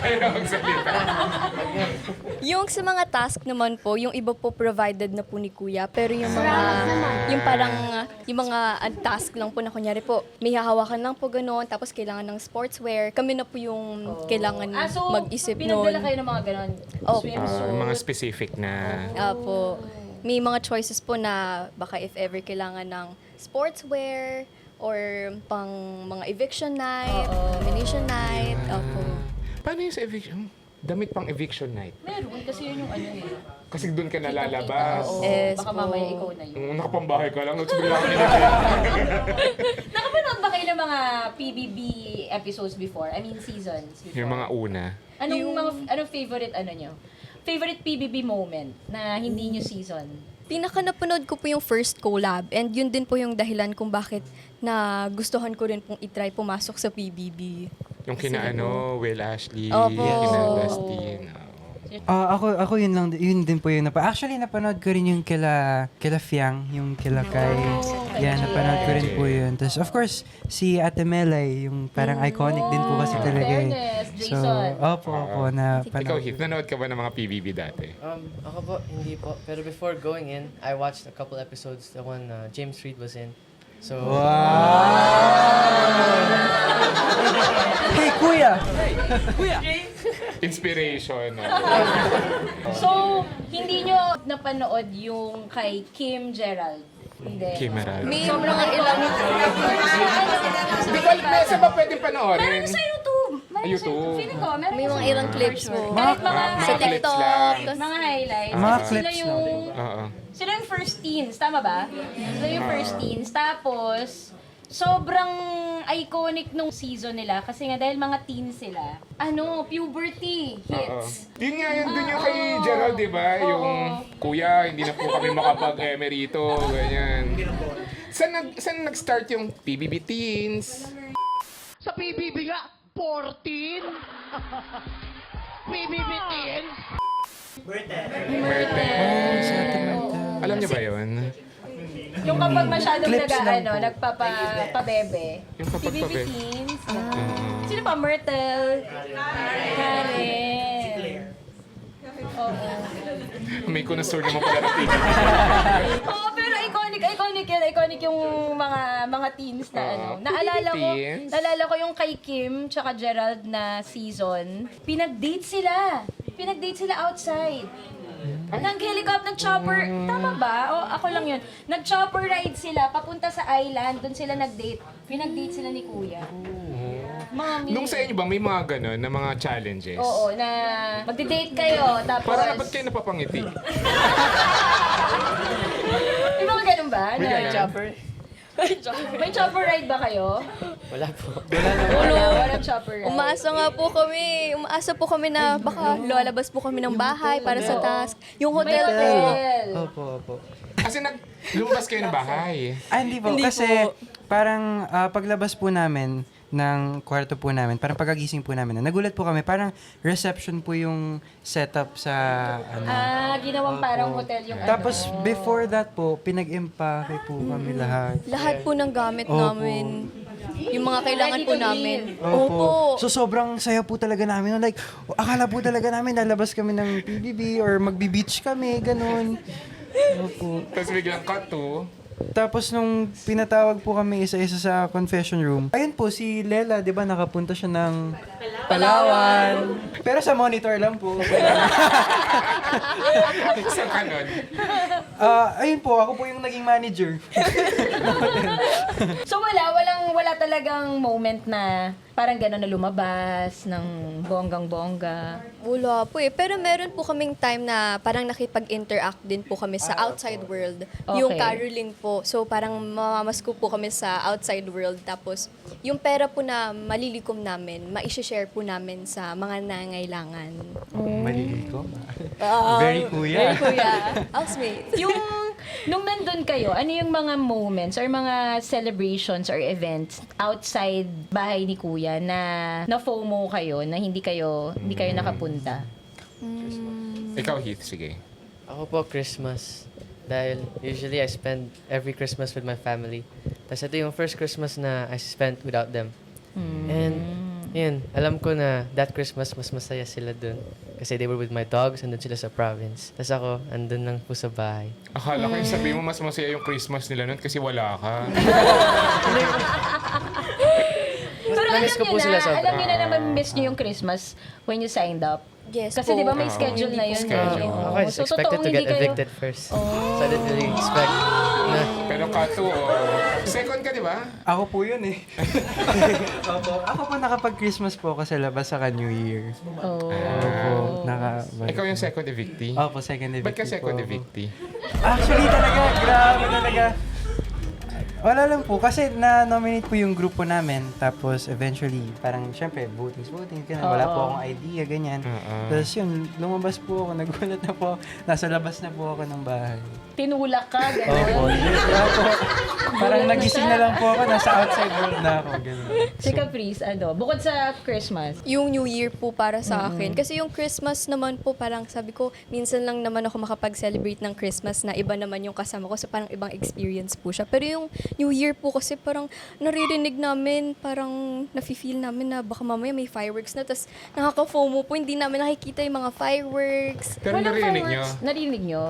[SPEAKER 2] Ayaw magsalita.
[SPEAKER 7] Yung sa mga task naman po, yung iba po provided na po ni Kuya, pero yung mga task lang po na kunyari po, may hahawakan lang po gano'n, tapos kailangan ng sportswear, kami na po yung kailangan
[SPEAKER 4] So,
[SPEAKER 7] mag-isip
[SPEAKER 4] pinagdala
[SPEAKER 7] noon.
[SPEAKER 4] kayo ng mga ganon.
[SPEAKER 7] Oh.
[SPEAKER 4] Swimsuit.
[SPEAKER 2] Mga specific na
[SPEAKER 7] Po. May mga choices po na baka if ever kailangan ng sportswear or pang mga eviction night, nomination night. Opo.
[SPEAKER 2] paano yung sa eviction? Damit pang eviction night.
[SPEAKER 4] Meron, kasi yun yung
[SPEAKER 2] Kasi doon ka nalalabas.
[SPEAKER 4] Oo,
[SPEAKER 7] Yes
[SPEAKER 4] baka
[SPEAKER 7] po.
[SPEAKER 4] mamaya ikaw na yun.
[SPEAKER 2] Nakapambahay ka lang. Sabi lang
[SPEAKER 4] Nakapanood ba kayo ng mga PBB episodes before? I mean, seasons before?
[SPEAKER 2] yung mga una.
[SPEAKER 4] Anong favorite nyo? Favorite PBB moment na hindi nyo season?
[SPEAKER 7] Pinaka-napanood ko po yung first collab and yun din po yung dahilan kung bakit na gustuhan ko rin pong itry pumasok sa PBB.
[SPEAKER 2] Yung kina Will Ashley,
[SPEAKER 7] Opo.
[SPEAKER 2] kina Dustin.
[SPEAKER 5] Ako yun din po yung actually napanood ko rin yung kila Fiang, yung kila Kai. Yeah, napanood ko rin po yun. Tapos of course, si Ate Melay, yung parang iconic din po kasi talaga.
[SPEAKER 4] Fairness,
[SPEAKER 5] So,
[SPEAKER 4] Jason.
[SPEAKER 5] opo, na
[SPEAKER 2] Ikaw,
[SPEAKER 5] panood.
[SPEAKER 2] Heath, nanood ka ba ng mga PBB dati?
[SPEAKER 6] Ako po, hindi po. Pero before going in, I watched a couple episodes, the one James Reid was in. So,
[SPEAKER 5] Hey, kuya!
[SPEAKER 2] Inspiration.
[SPEAKER 4] So, hindi nyo napanood yung kay Kim Gerald? Hindi.
[SPEAKER 2] Kimeral.
[SPEAKER 7] May mga ilang...
[SPEAKER 2] Hindi ko alam na saan ba pwede panoorin?
[SPEAKER 4] Meron sa YouTube. Meron
[SPEAKER 2] YouTube.
[SPEAKER 4] Sa, feeling ko, meron
[SPEAKER 7] May
[SPEAKER 4] sa
[SPEAKER 7] mga
[SPEAKER 4] YouTube,
[SPEAKER 7] ilang clips
[SPEAKER 4] for sure.
[SPEAKER 7] mo.
[SPEAKER 4] Kahit mga,
[SPEAKER 7] Sa
[SPEAKER 2] clips
[SPEAKER 7] TikTok.
[SPEAKER 2] lang.
[SPEAKER 4] mga highlights.
[SPEAKER 5] Mga
[SPEAKER 4] Kasi sila
[SPEAKER 5] clips
[SPEAKER 4] yung...
[SPEAKER 2] Oo.
[SPEAKER 4] Sila yung first teens, tama ba? Sila yung first teens. Tapos, sobrang iconic nung season nila kasi nga dahil mga teens sila, puberty
[SPEAKER 2] Oo.
[SPEAKER 4] hits.
[SPEAKER 2] Yun nga, yun dun yung kay Gerald, di ba?
[SPEAKER 4] Oo.
[SPEAKER 2] Yung, kuya, hindi na po kami makapag-emerito, ganyan. Saan nag-start yung PBB Teens?
[SPEAKER 8] Sa PBB nga, 14? PBB teens?
[SPEAKER 2] Alam niyo ba yun?
[SPEAKER 4] Yung kapag masyadong
[SPEAKER 5] Clips lang po.
[SPEAKER 4] nagpapabebe.
[SPEAKER 2] Yung kapag
[SPEAKER 4] PBB
[SPEAKER 2] pabe-
[SPEAKER 4] teens. Sino pa? Myrtle. Karen. Oo.
[SPEAKER 2] May connoisseur naman pala na PBB.
[SPEAKER 4] Oo, pero iconic yun. Iconic yung mga teens na ano.
[SPEAKER 2] teens.
[SPEAKER 4] Naalala ko yung kay Kim tsaka Gerald na season. Pinag-date sila outside. Nag-helicopter, nag-chopper. Tama ba? O ako lang yun. Nag-chopper ride sila papunta sa island. Doon sila nag-date. Pinag-date sila ni Kuya. Mami.
[SPEAKER 2] Nung sa inyo ba, may mga ganun na mga challenges?
[SPEAKER 4] Oo, na magdi-date kayo. Tapos...
[SPEAKER 2] Parang ba't kayo napapangiti?
[SPEAKER 4] May mga ganun ba?
[SPEAKER 2] May ganun.
[SPEAKER 4] Chopper? May chopper ride ba kayo?
[SPEAKER 6] wala po.
[SPEAKER 4] Walang chopper ride.
[SPEAKER 7] Umaasa po kami na baka lalabas po kami ng bahay para sa task. Yung
[SPEAKER 4] May
[SPEAKER 7] hotel po.
[SPEAKER 4] hotel.
[SPEAKER 5] Opo.
[SPEAKER 2] Kasi lumabas kayo ng bahay.
[SPEAKER 5] Hindi po. Kasi parang paglabas po namin ng kwarto po namin, parang pagkagising po namin, nagulat po kami, parang reception po yung setup sa ano.
[SPEAKER 4] Ginawang parang hotel yung
[SPEAKER 5] Tapos
[SPEAKER 4] ano.
[SPEAKER 5] before that po, pinag-impake po kami lahat.
[SPEAKER 7] Lahat po ng gamit
[SPEAKER 5] Opo.
[SPEAKER 7] namin. Yung mga kailangan
[SPEAKER 4] Ready
[SPEAKER 7] po
[SPEAKER 4] to
[SPEAKER 7] namin.
[SPEAKER 5] Opo. So sobrang saya po talaga namin. Like, akala po talaga namin lalabas kami ng PBB or magbi-beach kami, ganun. Opo.
[SPEAKER 2] Tapos biglang cut to,
[SPEAKER 5] Tapos nung pinatawag po kami isa-isa sa confession room, ayun po si Lela, 'di ba, nakapunta siya ng Palawan. Pero sa monitor lang po.
[SPEAKER 2] isang kanon.
[SPEAKER 5] Ayun po, ako po yung naging manager.
[SPEAKER 4] So wala talagang moment na parang gano'n na lumabas ng bonggang-bongga.
[SPEAKER 7] Wala po eh. Pero meron po kaming time na parang nakipag-interact din po kami sa outside world. Yung
[SPEAKER 4] Okay.
[SPEAKER 7] caroling po. So parang mamamasko po kami sa outside world. Tapos yung pera po na malilikom namin, ma-share po namin sa mga nangailangan.
[SPEAKER 5] Malili ko. Very kuya.
[SPEAKER 7] Kuya, housemate.
[SPEAKER 4] Nung nandun kayo, ano yung mga moments or mga celebrations or events outside bahay ni Kuya na FOMO kayo, na hindi kayo nakapunta?
[SPEAKER 2] Ikaw, Heath, sige.
[SPEAKER 6] Ako po, Christmas. Dahil usually I spend every Christmas with my family. Tapos ito yung first Christmas na I spent without them. And yun, alam ko na that Christmas mas masaya sila dun. Kasi they were with my dogs, andun sila sa province. Tapos ako, andun lang po sa bahay.
[SPEAKER 2] Akala ko yung sabihin mo mas masaya yung Christmas nila nun kasi wala ka.
[SPEAKER 4] Pero alam
[SPEAKER 6] Namiss ko
[SPEAKER 4] niyo
[SPEAKER 6] po sila
[SPEAKER 4] na,
[SPEAKER 6] sobra.
[SPEAKER 4] alam niyo na naman miss niyo yung Christmas when you signed up.
[SPEAKER 7] Yes
[SPEAKER 4] Kasi
[SPEAKER 7] po.
[SPEAKER 4] di ba may schedule na yun?
[SPEAKER 2] Schedule.
[SPEAKER 4] Oo.
[SPEAKER 6] Ako, I just
[SPEAKER 4] So,
[SPEAKER 6] expected
[SPEAKER 4] totoong
[SPEAKER 6] to
[SPEAKER 4] hindi
[SPEAKER 6] get
[SPEAKER 4] kayo-
[SPEAKER 6] evicted first. So I didn't really expect na
[SPEAKER 2] Pero Kato, second ka, di ba?
[SPEAKER 5] Ako po yun eh. Opo. Ako po nakapag-Christmas po kasi labas sa New Year.
[SPEAKER 4] Oh.
[SPEAKER 5] Opo.
[SPEAKER 2] Ikaw yung second evictee.
[SPEAKER 5] Opo, second evictee
[SPEAKER 2] Ba't ka second
[SPEAKER 5] po ako.
[SPEAKER 2] evictee?
[SPEAKER 5] Actually talaga, grabe talaga. Wala lang po, kasi na-nominate po yung grupo namin. Tapos eventually, parang syempre, voting, ganyan. Wala po akong idea, ganyan. Tapos yun, lumabas po ako, nagulat na po. Nasa labas na po ako ng bahay.
[SPEAKER 4] Tinulak ka,
[SPEAKER 5] Opo,
[SPEAKER 4] gano'n.
[SPEAKER 5] kaya po, parang nagising na lang po ako, nasa outside world na ako, gano'n.
[SPEAKER 4] Si Caprice, bukod sa Christmas,
[SPEAKER 7] Yung New Year po para sa akin. Kasi yung Christmas naman po, parang sabi ko, minsan lang naman ako makapag-celebrate ng Christmas na iba naman yung kasama ko. So parang ibang experience po siya. Pero yung New Year po kasi parang naririnig namin, parang nafe-feel namin na baka mamaya may fireworks na. Tapos nakaka-FOMO po, hindi namin nakikita yung mga fireworks.
[SPEAKER 2] Pero narinig nyo?
[SPEAKER 4] Narinig nyo?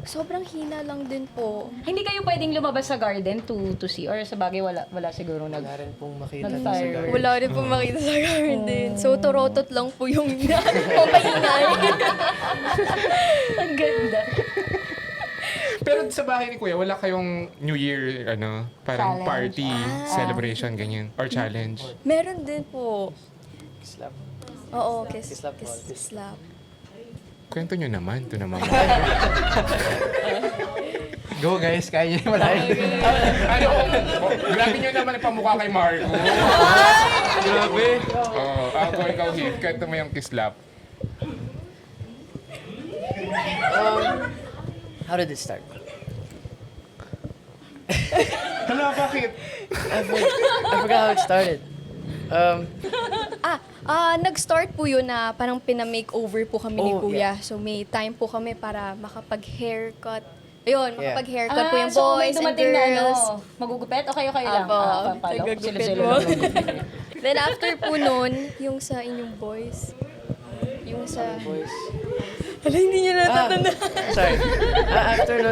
[SPEAKER 7] Sobrang hina lang din po.
[SPEAKER 4] Hindi kayo pwedeng lumabas sa garden to see? Or sa bagay, wala siguro
[SPEAKER 6] Wala rin pong makita
[SPEAKER 4] Nag-
[SPEAKER 6] sa garden.
[SPEAKER 7] Wala rin po makita sa garden. So, torotot lang po yung papahinay.
[SPEAKER 4] Ang ganda.
[SPEAKER 2] Pero sa bahay ni Kuya, wala kayong New Year, parang
[SPEAKER 4] Challenge.
[SPEAKER 2] party, celebration, ganyan, or challenge?
[SPEAKER 7] Meron din po.
[SPEAKER 6] Slap.
[SPEAKER 7] Oo,
[SPEAKER 6] Kislap ball.
[SPEAKER 7] kislap.
[SPEAKER 2] Kwento nyo naman, ito naman.
[SPEAKER 5] Go guys, kaya nyo wala.
[SPEAKER 2] Grabe nyo naman ipamukha kay Marco.
[SPEAKER 5] Grabe.
[SPEAKER 2] Ako, ikaw, Heath, kwento mo yung kislap.
[SPEAKER 6] How did it start?
[SPEAKER 2] Hala, bakit?
[SPEAKER 6] I forgot how it started.
[SPEAKER 7] Nag-start po yun na parang pina-makeover po kami ni
[SPEAKER 6] Oh,
[SPEAKER 7] Kuya. So, may time po kami para makapag-haircut. Ayun,
[SPEAKER 6] Yeah.
[SPEAKER 7] makapag-haircut po yung
[SPEAKER 4] so may
[SPEAKER 7] boys and
[SPEAKER 4] dumating na
[SPEAKER 7] girls.
[SPEAKER 4] magugupit o kayo lang?
[SPEAKER 7] Apo,
[SPEAKER 4] Papalo?
[SPEAKER 7] nagagupit
[SPEAKER 4] Sila-sila
[SPEAKER 7] mo.
[SPEAKER 4] lang magugupit.
[SPEAKER 7] Then after po nun, yung sa inyong boys. Yung sa...
[SPEAKER 6] Boys.
[SPEAKER 7] Hala, hindi niya natatanda.
[SPEAKER 6] Sorry.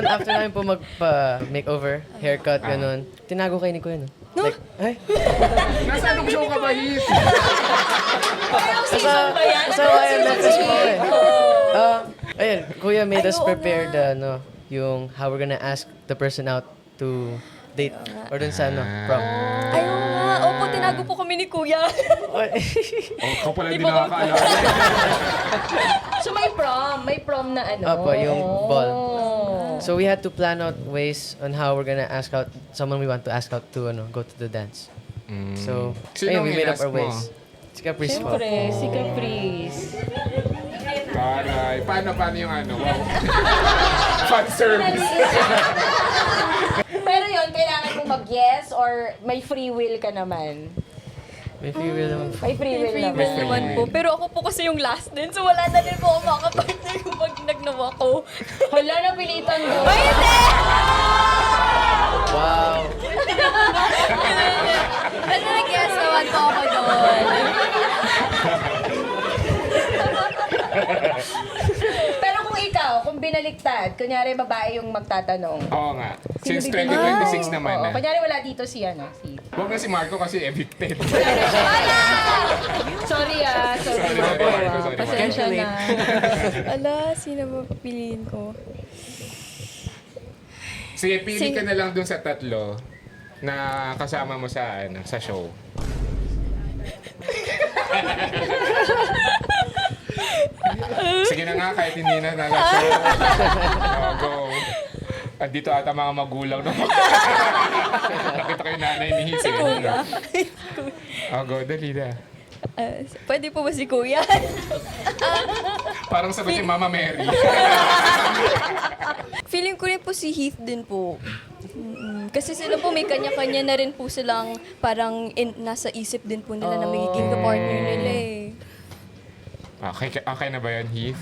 [SPEAKER 6] After namin po magpa-makeover, haircut, ganun, tinago kayo ni Kuya, no? Like, ay?
[SPEAKER 2] Nasa anong show ka ba, Heath?
[SPEAKER 4] Season ba yan?
[SPEAKER 6] Kasama yung message po eh. Ayun, Kuya made us
[SPEAKER 7] oo
[SPEAKER 6] prepare
[SPEAKER 7] nga.
[SPEAKER 6] yung how we're gonna ask the person out to date or dun sa prom.
[SPEAKER 7] Ayun nga. Opo, tinago po kami ni Kuya.
[SPEAKER 2] Ikaw pala hindi nakakaalala.
[SPEAKER 4] So may prom na
[SPEAKER 6] Opo, yung ball.
[SPEAKER 4] Oh.
[SPEAKER 6] So we had to plan out ways on how we're gonna ask out someone we want to ask out to go to the dance. So,
[SPEAKER 2] Sino
[SPEAKER 6] ayun,
[SPEAKER 2] ang
[SPEAKER 6] we made up
[SPEAKER 2] inask
[SPEAKER 6] our
[SPEAKER 2] mo?
[SPEAKER 6] ways. Si Caprice po.
[SPEAKER 4] Siyempre, si Caprice.
[SPEAKER 2] Taray. Paano yung wow? Fan service.
[SPEAKER 4] Pero yun, kailangan mo mag-yes or may free will ka naman?
[SPEAKER 6] May free will naman po.
[SPEAKER 4] May free will
[SPEAKER 7] Free
[SPEAKER 4] naman.
[SPEAKER 7] will naman po. Pero ako po kasi yung last din. So wala na din po ako makapartner kapag nagnawa ko.
[SPEAKER 4] Hala, napilitan mo.
[SPEAKER 7] Ay, hindi!
[SPEAKER 6] Wow!
[SPEAKER 7] Ano nag-guess naman po ako doon?
[SPEAKER 4] Pero kung ikaw, kung binaliktad, kunyari babae yung magtatanong.
[SPEAKER 2] Oo nga. Since
[SPEAKER 4] Sino dito?
[SPEAKER 2] 2026 naman
[SPEAKER 4] Oo,
[SPEAKER 2] na.
[SPEAKER 4] kunyari wala dito si
[SPEAKER 2] Huwag na si Marco kasi evicted.
[SPEAKER 4] Sorry
[SPEAKER 2] Sorry,
[SPEAKER 4] Marco.
[SPEAKER 2] Marco, sorry,
[SPEAKER 4] Pasensya
[SPEAKER 6] Marco.
[SPEAKER 4] na.
[SPEAKER 7] Ala, sino ba pipiliin ko?
[SPEAKER 2] Sige, pili ka na lang dun sa tatlo na kasama mo sa show. Sige na nga, kahit hindi na nasa show. Go. Andito ata mga magulang no? Nakita ko yung nanay ni Hisi. Go, dali na.
[SPEAKER 7] Pwede po ba si Kuya?
[SPEAKER 2] Parang sagot ni Mama Mary.
[SPEAKER 7] Feeling ko rin po si Heath din po. Kasi sila po may kanya-kanya na rin po silang parang nasa isip din po nila na magiging partner nila eh.
[SPEAKER 2] Okay na ba yan, Heath?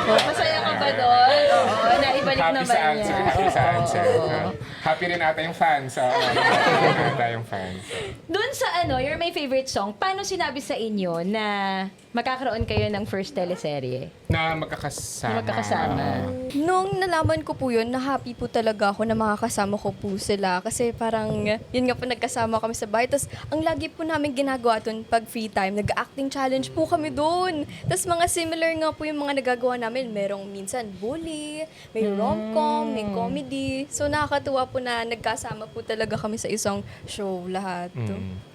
[SPEAKER 4] Masaya ka ba doon? Oo, naibalik
[SPEAKER 2] Happy
[SPEAKER 4] naman
[SPEAKER 2] sa answer.
[SPEAKER 4] niya.
[SPEAKER 2] Happy sa answer. Happy rin ata yung fans. Happy rin ata yung fans.
[SPEAKER 4] Doon sa your my favorite song, paano sinabi sa inyo na magkakaroon kayo ng first teleserye?
[SPEAKER 2] Na magkakasama.
[SPEAKER 4] Na magkakasama.
[SPEAKER 7] Nung nalaman ko po yun, na-happy po talaga ako na makakasama ko po sila. Kasi parang, yun nga po, nagkasama kami sa bahay. Tapos, ang lagi po namin ginagawa doon pag free time, nag-acting challenge po kami doon. Tapos, mga similar nga po yung mga nagagawa namin. Merong minsan bully, may rom-com, may comedy. So, nakakatuwa po na nagkasama po talaga kami sa isang show lahat.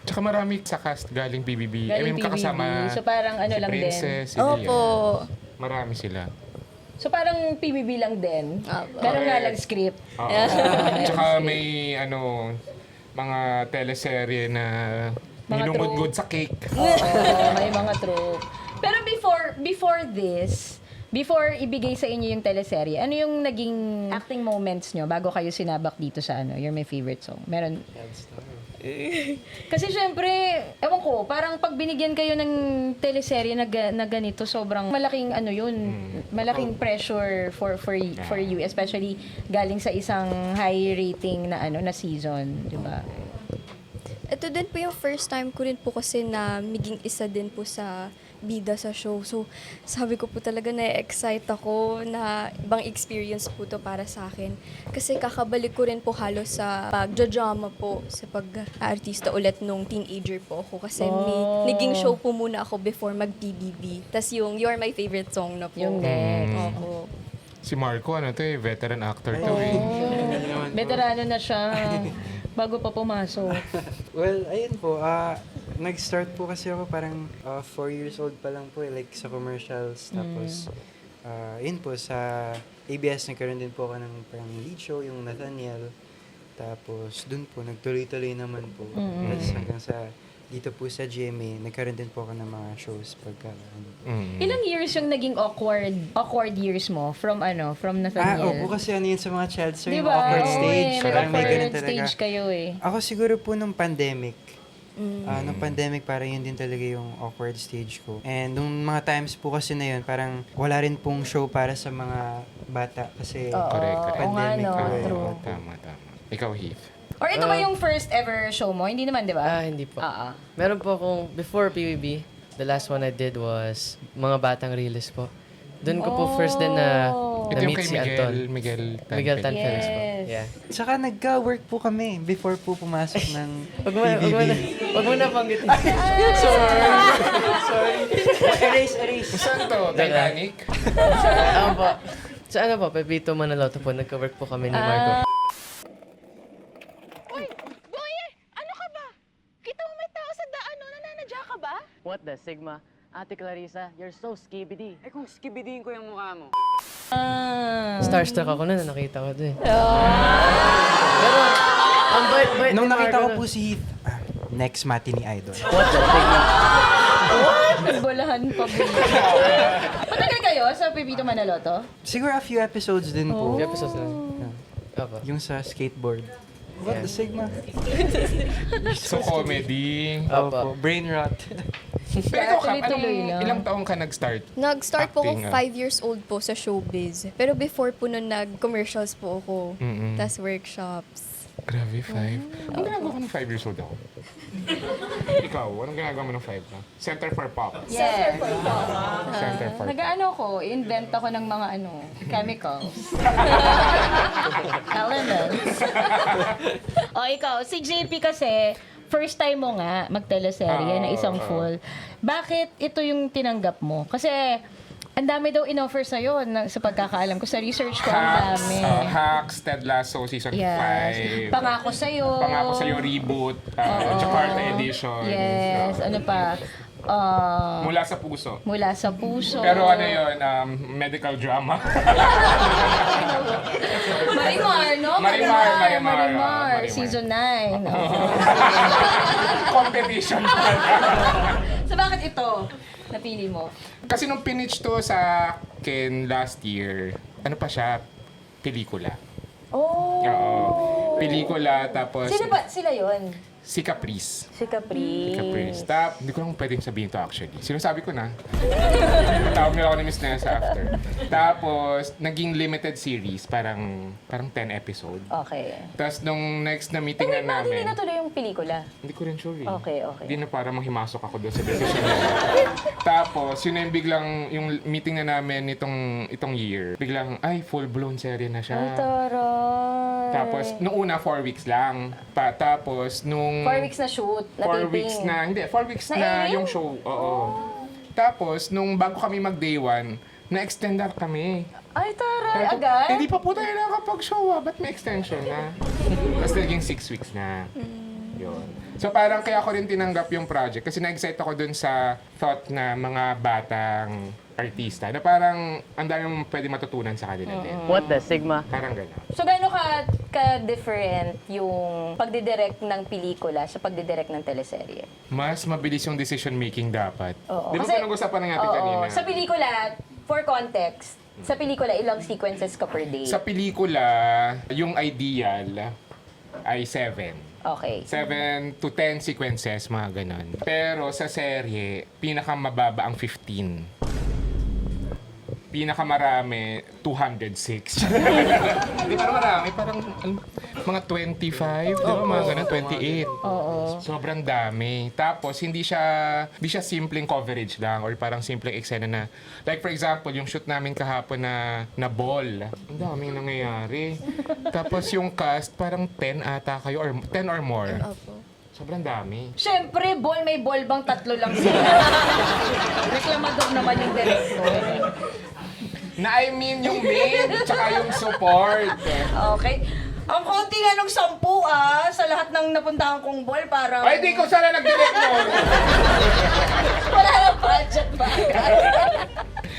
[SPEAKER 2] Tsaka marami sa cast galing PBB.
[SPEAKER 4] Galing
[SPEAKER 2] magkakasama
[SPEAKER 4] PBB. So, parang
[SPEAKER 2] si
[SPEAKER 4] lang din.
[SPEAKER 2] Princess, si Lia.
[SPEAKER 7] Opo.
[SPEAKER 2] Marami sila.
[SPEAKER 4] So parang PBB lang din. Meron nga lang script.
[SPEAKER 2] Oo. Tsaka may mga teleserye na
[SPEAKER 4] Mga
[SPEAKER 2] ninungod-ngod sa cake.
[SPEAKER 4] Oo, may mga trope. Pero before this, before ibigay sa inyo yung teleserye, ano yung naging acting moments nyo bago kayo sinabak dito sa You're My Favorite Song? Meron? Kasi syempre, ewan ko, parang pag binigyan kayo ng teleserye na ganito, sobrang malaking malaking pressure for you, especially galing sa isang high rating na na season, 'di ba?
[SPEAKER 7] Ito din po yung first time ko rin po kasi na maging isa din po sa bida sa show. So, sabi ko po talaga na-excite ako na ibang experience po to para sa akin. Kasi kakabalik ko rin po halos sa pagja-drama po, sa pag-artista ulit nung teenager po ako. Kasi may naging show po muna ako before mag-PBB. Tas yung You Are My Favorite Song na po.
[SPEAKER 4] Yung next.
[SPEAKER 7] Opo.
[SPEAKER 2] Si Marco, ano to eh, veteran actor to eh.
[SPEAKER 4] Veterano na siya bago pa pumasok.
[SPEAKER 5] Well, ayun po. Nag-start po kasi ako parang 4 years old pa lang po like sa commercials. Tapos, yun po, sa ABS nagkaroon din po ako ng parang lead show, yung Nathaniel. Tapos, dun po, nagtuloy-tuloy naman po. Tapos hanggang sa dito po sa GMA, nagkaroon din po ako ng mga shows pagka
[SPEAKER 4] Ilang years yung naging awkward years mo from Nathaniel?
[SPEAKER 5] opo kasi ano yun sa mga child star,
[SPEAKER 4] Di
[SPEAKER 5] yung
[SPEAKER 4] ba?
[SPEAKER 5] awkward
[SPEAKER 4] Oo,
[SPEAKER 5] stage.
[SPEAKER 4] may
[SPEAKER 5] Parang may
[SPEAKER 4] awkward
[SPEAKER 5] ganun talaga.
[SPEAKER 4] stage kayo eh.
[SPEAKER 5] Ako siguro po nung pandemic. Nung pandemic, parang yun din talaga yung awkward stage ko. And nung mga times po kasi na yun, parang wala rin pong show para sa mga bata. Kasi
[SPEAKER 2] Correct.
[SPEAKER 4] Oo nga,
[SPEAKER 5] pandemic.
[SPEAKER 4] no? True.
[SPEAKER 2] Tama. Ikaw, Heath.
[SPEAKER 4] Or ito ba yung first ever show mo? Hindi naman, di ba?
[SPEAKER 6] Hindi po.
[SPEAKER 4] Oo.
[SPEAKER 6] Meron po akong, before PBB, the last one I did was Mga Batang Realist po. Doon ko po first din na
[SPEAKER 2] Ito yung
[SPEAKER 6] na-meet
[SPEAKER 2] kay
[SPEAKER 6] si Anton.
[SPEAKER 2] Miguel
[SPEAKER 6] Miguel
[SPEAKER 2] Tanfel.
[SPEAKER 6] Tanferes po.
[SPEAKER 4] Yes.
[SPEAKER 6] Yeah.
[SPEAKER 5] Saka nagka-work po kami before po pumasok ng
[SPEAKER 6] Wag mo na banggitin.
[SPEAKER 5] Erase.
[SPEAKER 2] Saan to? Titanic?
[SPEAKER 6] Ako po. Sa ano po, Pepito Manaloto po, nagka-work po kami ni Marco.
[SPEAKER 9] What the Sigma? Ate Clarissa, you're so skibidi.
[SPEAKER 8] Eh kung skibidiin ko yung mukha mo.
[SPEAKER 6] Starstruck ako na nakita ko doon. Pero, ang bait
[SPEAKER 5] Nung
[SPEAKER 6] ni
[SPEAKER 5] nakita
[SPEAKER 6] Marco
[SPEAKER 5] ko
[SPEAKER 6] nun.
[SPEAKER 5] po si Heath, next matinee idol.
[SPEAKER 6] What the Sigma?
[SPEAKER 4] Nagbolahan pa bigla. Matagal kayo sa Pepito Manaloto?
[SPEAKER 5] Siguro a few episodes din po.
[SPEAKER 6] Few episodes lang. Opo.
[SPEAKER 5] Yung sa skateboard. What the Sigma?
[SPEAKER 2] So, comedy.
[SPEAKER 5] Opo. Brain rot.
[SPEAKER 2] Pero ikaw,
[SPEAKER 4] tuloy-tuloy lang.
[SPEAKER 2] ilang taong ka nag-start?
[SPEAKER 7] Nag-start po
[SPEAKER 2] Acting,
[SPEAKER 7] ako 5 years old po sa showbiz. Pero before po nun, nag-commercials po ako. Tas workshops.
[SPEAKER 2] Grabe, 5. Anong ginagawa ko ng 5 years old ako? Ikaw, anong ginagawa mo ng 5 na? Center for Pop.
[SPEAKER 4] Yes.
[SPEAKER 2] Center for Pop.
[SPEAKER 4] Nag-ano ko, invent ako ng mga chemicals. Elements. O ikaw, si JP kasi, first time mo nga magteleserye na isang full. Bakit ito yung tinanggap mo? Kasi ang dami daw in-offer sa'yo sa pagkakaalam ko. Sa research ko, ang dami.
[SPEAKER 2] Hacks, Ted Lasso, Season 5.
[SPEAKER 4] Yes. Pangako sa'yo.
[SPEAKER 2] Pangako sa'yo, Reboot. Jakarta Edition.
[SPEAKER 4] Yes. Ano pa?
[SPEAKER 2] Mula sa Puso.
[SPEAKER 4] Mula sa puso.
[SPEAKER 2] Pero ano yun, medical drama.
[SPEAKER 4] Marimar, no?
[SPEAKER 2] Marimar.
[SPEAKER 4] Season 9.
[SPEAKER 2] Competition.
[SPEAKER 4] So bakit ito napili mo?
[SPEAKER 2] Kasi nung pinitch to sa akin last year, ano pa siya? Pelikula.
[SPEAKER 4] Oh!
[SPEAKER 2] Oo. Pelikula, tapos
[SPEAKER 4] Sino ba? Sila yon?
[SPEAKER 2] si Caprice.
[SPEAKER 4] Si Caprice.
[SPEAKER 2] Caprice. Hindi ko lang pwedeng sabihin to actually. Sinasabi ko na. Patawag nila ako ni Miss Nessa after. Tapos, naging limited series. Parang 10 episode.
[SPEAKER 4] Okay.
[SPEAKER 2] Tapos, nung next na meeting na
[SPEAKER 4] Bakit hindi
[SPEAKER 2] namin,
[SPEAKER 4] natuloy yung pelikula?
[SPEAKER 2] hindi ko rin sure eh.
[SPEAKER 4] Okay.
[SPEAKER 2] Hindi na para manghimasok ako doon sa decision na yun. Tapos, yun na yung biglang, yung meeting na namin itong year, biglang, ay, full-blown serye na siya.
[SPEAKER 4] Taray.
[SPEAKER 2] Tapos, nung una, 4 weeks lang. Tapos, nung...
[SPEAKER 4] 4 weeks na shoot, na
[SPEAKER 2] 4
[SPEAKER 4] taping.
[SPEAKER 2] weeks na, hindi, 4 weeks
[SPEAKER 4] Na
[SPEAKER 2] na
[SPEAKER 4] airing?
[SPEAKER 2] yung show. Oo. Tapos, nung bago kami mag-day 1, na-extend na kami.
[SPEAKER 4] Ay, taray.
[SPEAKER 2] Sabi ko,
[SPEAKER 4] Agad?
[SPEAKER 2] Hindi pa po tayo nakakapag-show ba't may extension na? Tapos naging 6 weeks na. Yun. So parang kaya ko rin tinanggap yung project kasi na-excite ako dun sa thought na mga batang artista na parang ang dami mong pwede matutunan sa kanila din.
[SPEAKER 9] What the Sigma?
[SPEAKER 2] Parang gano'n.
[SPEAKER 4] So, gaano ka-different yung pagdidirect ng pelikula sa pagdidirect ng teleserye?
[SPEAKER 2] Mas mabilis yung decision making dapat.
[SPEAKER 4] Oo.
[SPEAKER 2] Di ba
[SPEAKER 4] Kasi-
[SPEAKER 2] pinag-usapan na natin
[SPEAKER 4] Oo.
[SPEAKER 2] kanina?
[SPEAKER 4] Sa pelikula, for context, sa pelikula, ilang sequences ka per day?
[SPEAKER 2] Sa pelikula, yung ideal ay 7.
[SPEAKER 4] Okay.
[SPEAKER 2] 7 to 10 sequences, mga ganon. Pero sa serye, pinakamababa ang 15. Pinakamarami, 206. Hindi parang marami, parang mga 25, di ba? Mga ganun, 28.
[SPEAKER 4] Oo.
[SPEAKER 2] Sobrang dami. Tapos, hindi siya simpleng coverage lang or parang simpleng eksena na, like for example, yung shoot namin kahapon na ball. Ang daming nangyayari. Tapos yung cast, parang 10 ata kayo or 10 or more.
[SPEAKER 7] Opo.
[SPEAKER 2] Sobrang dami.
[SPEAKER 4] Siyempre, may ball bang 3 lang sila? Reklamador naman yung director.
[SPEAKER 2] Na I mean yung main, tsaka yung support.
[SPEAKER 1] Okay. Ang konti nga nung 10 sa lahat ng napuntahan kong ball, parang...
[SPEAKER 2] Ay, di ko sana nag-direct nun.
[SPEAKER 4] Wala na budget ba?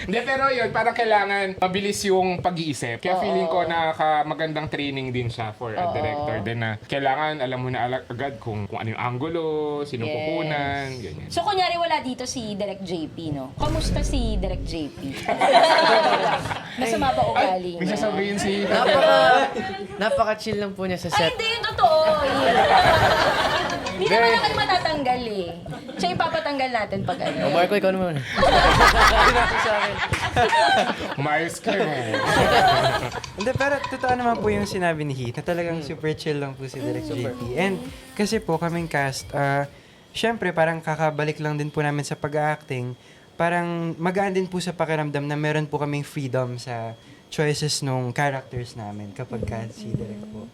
[SPEAKER 2] Hindi, pero yun, parang kailangan mabilis yung pag-iisip. Kaya feeling ko magandang training din siya for a director. Then na kailangan alam mo na agad kung ano yung angulo, sinong kukunan, ganyan.
[SPEAKER 4] So, kunyari wala dito si Direk JP, no? Kamusta si Direk JP? Masama ba ugali
[SPEAKER 2] May
[SPEAKER 4] niya?
[SPEAKER 2] sasabihin si...
[SPEAKER 6] Napaka-chill lang po niya sa
[SPEAKER 4] Ay,
[SPEAKER 6] set.
[SPEAKER 4] hindi yun totoo. Hindi naman naman matatanggal eh. Siya yung papatanggal natin pag ano.
[SPEAKER 6] Oh, Marco, ikaw naman. Hindi na sa akin.
[SPEAKER 2] Umayos ka eh.
[SPEAKER 5] Hindi, pero totoo naman po yung sinabi ni Heath na talagang super chill lang po si Direk JP. And kasi po kaming cast, syempre parang kakabalik lang din po namin sa pag-acting. Parang magaan din po sa pakiramdam na meron po kaming freedom sa choices nung characters namin kapag si Direk po.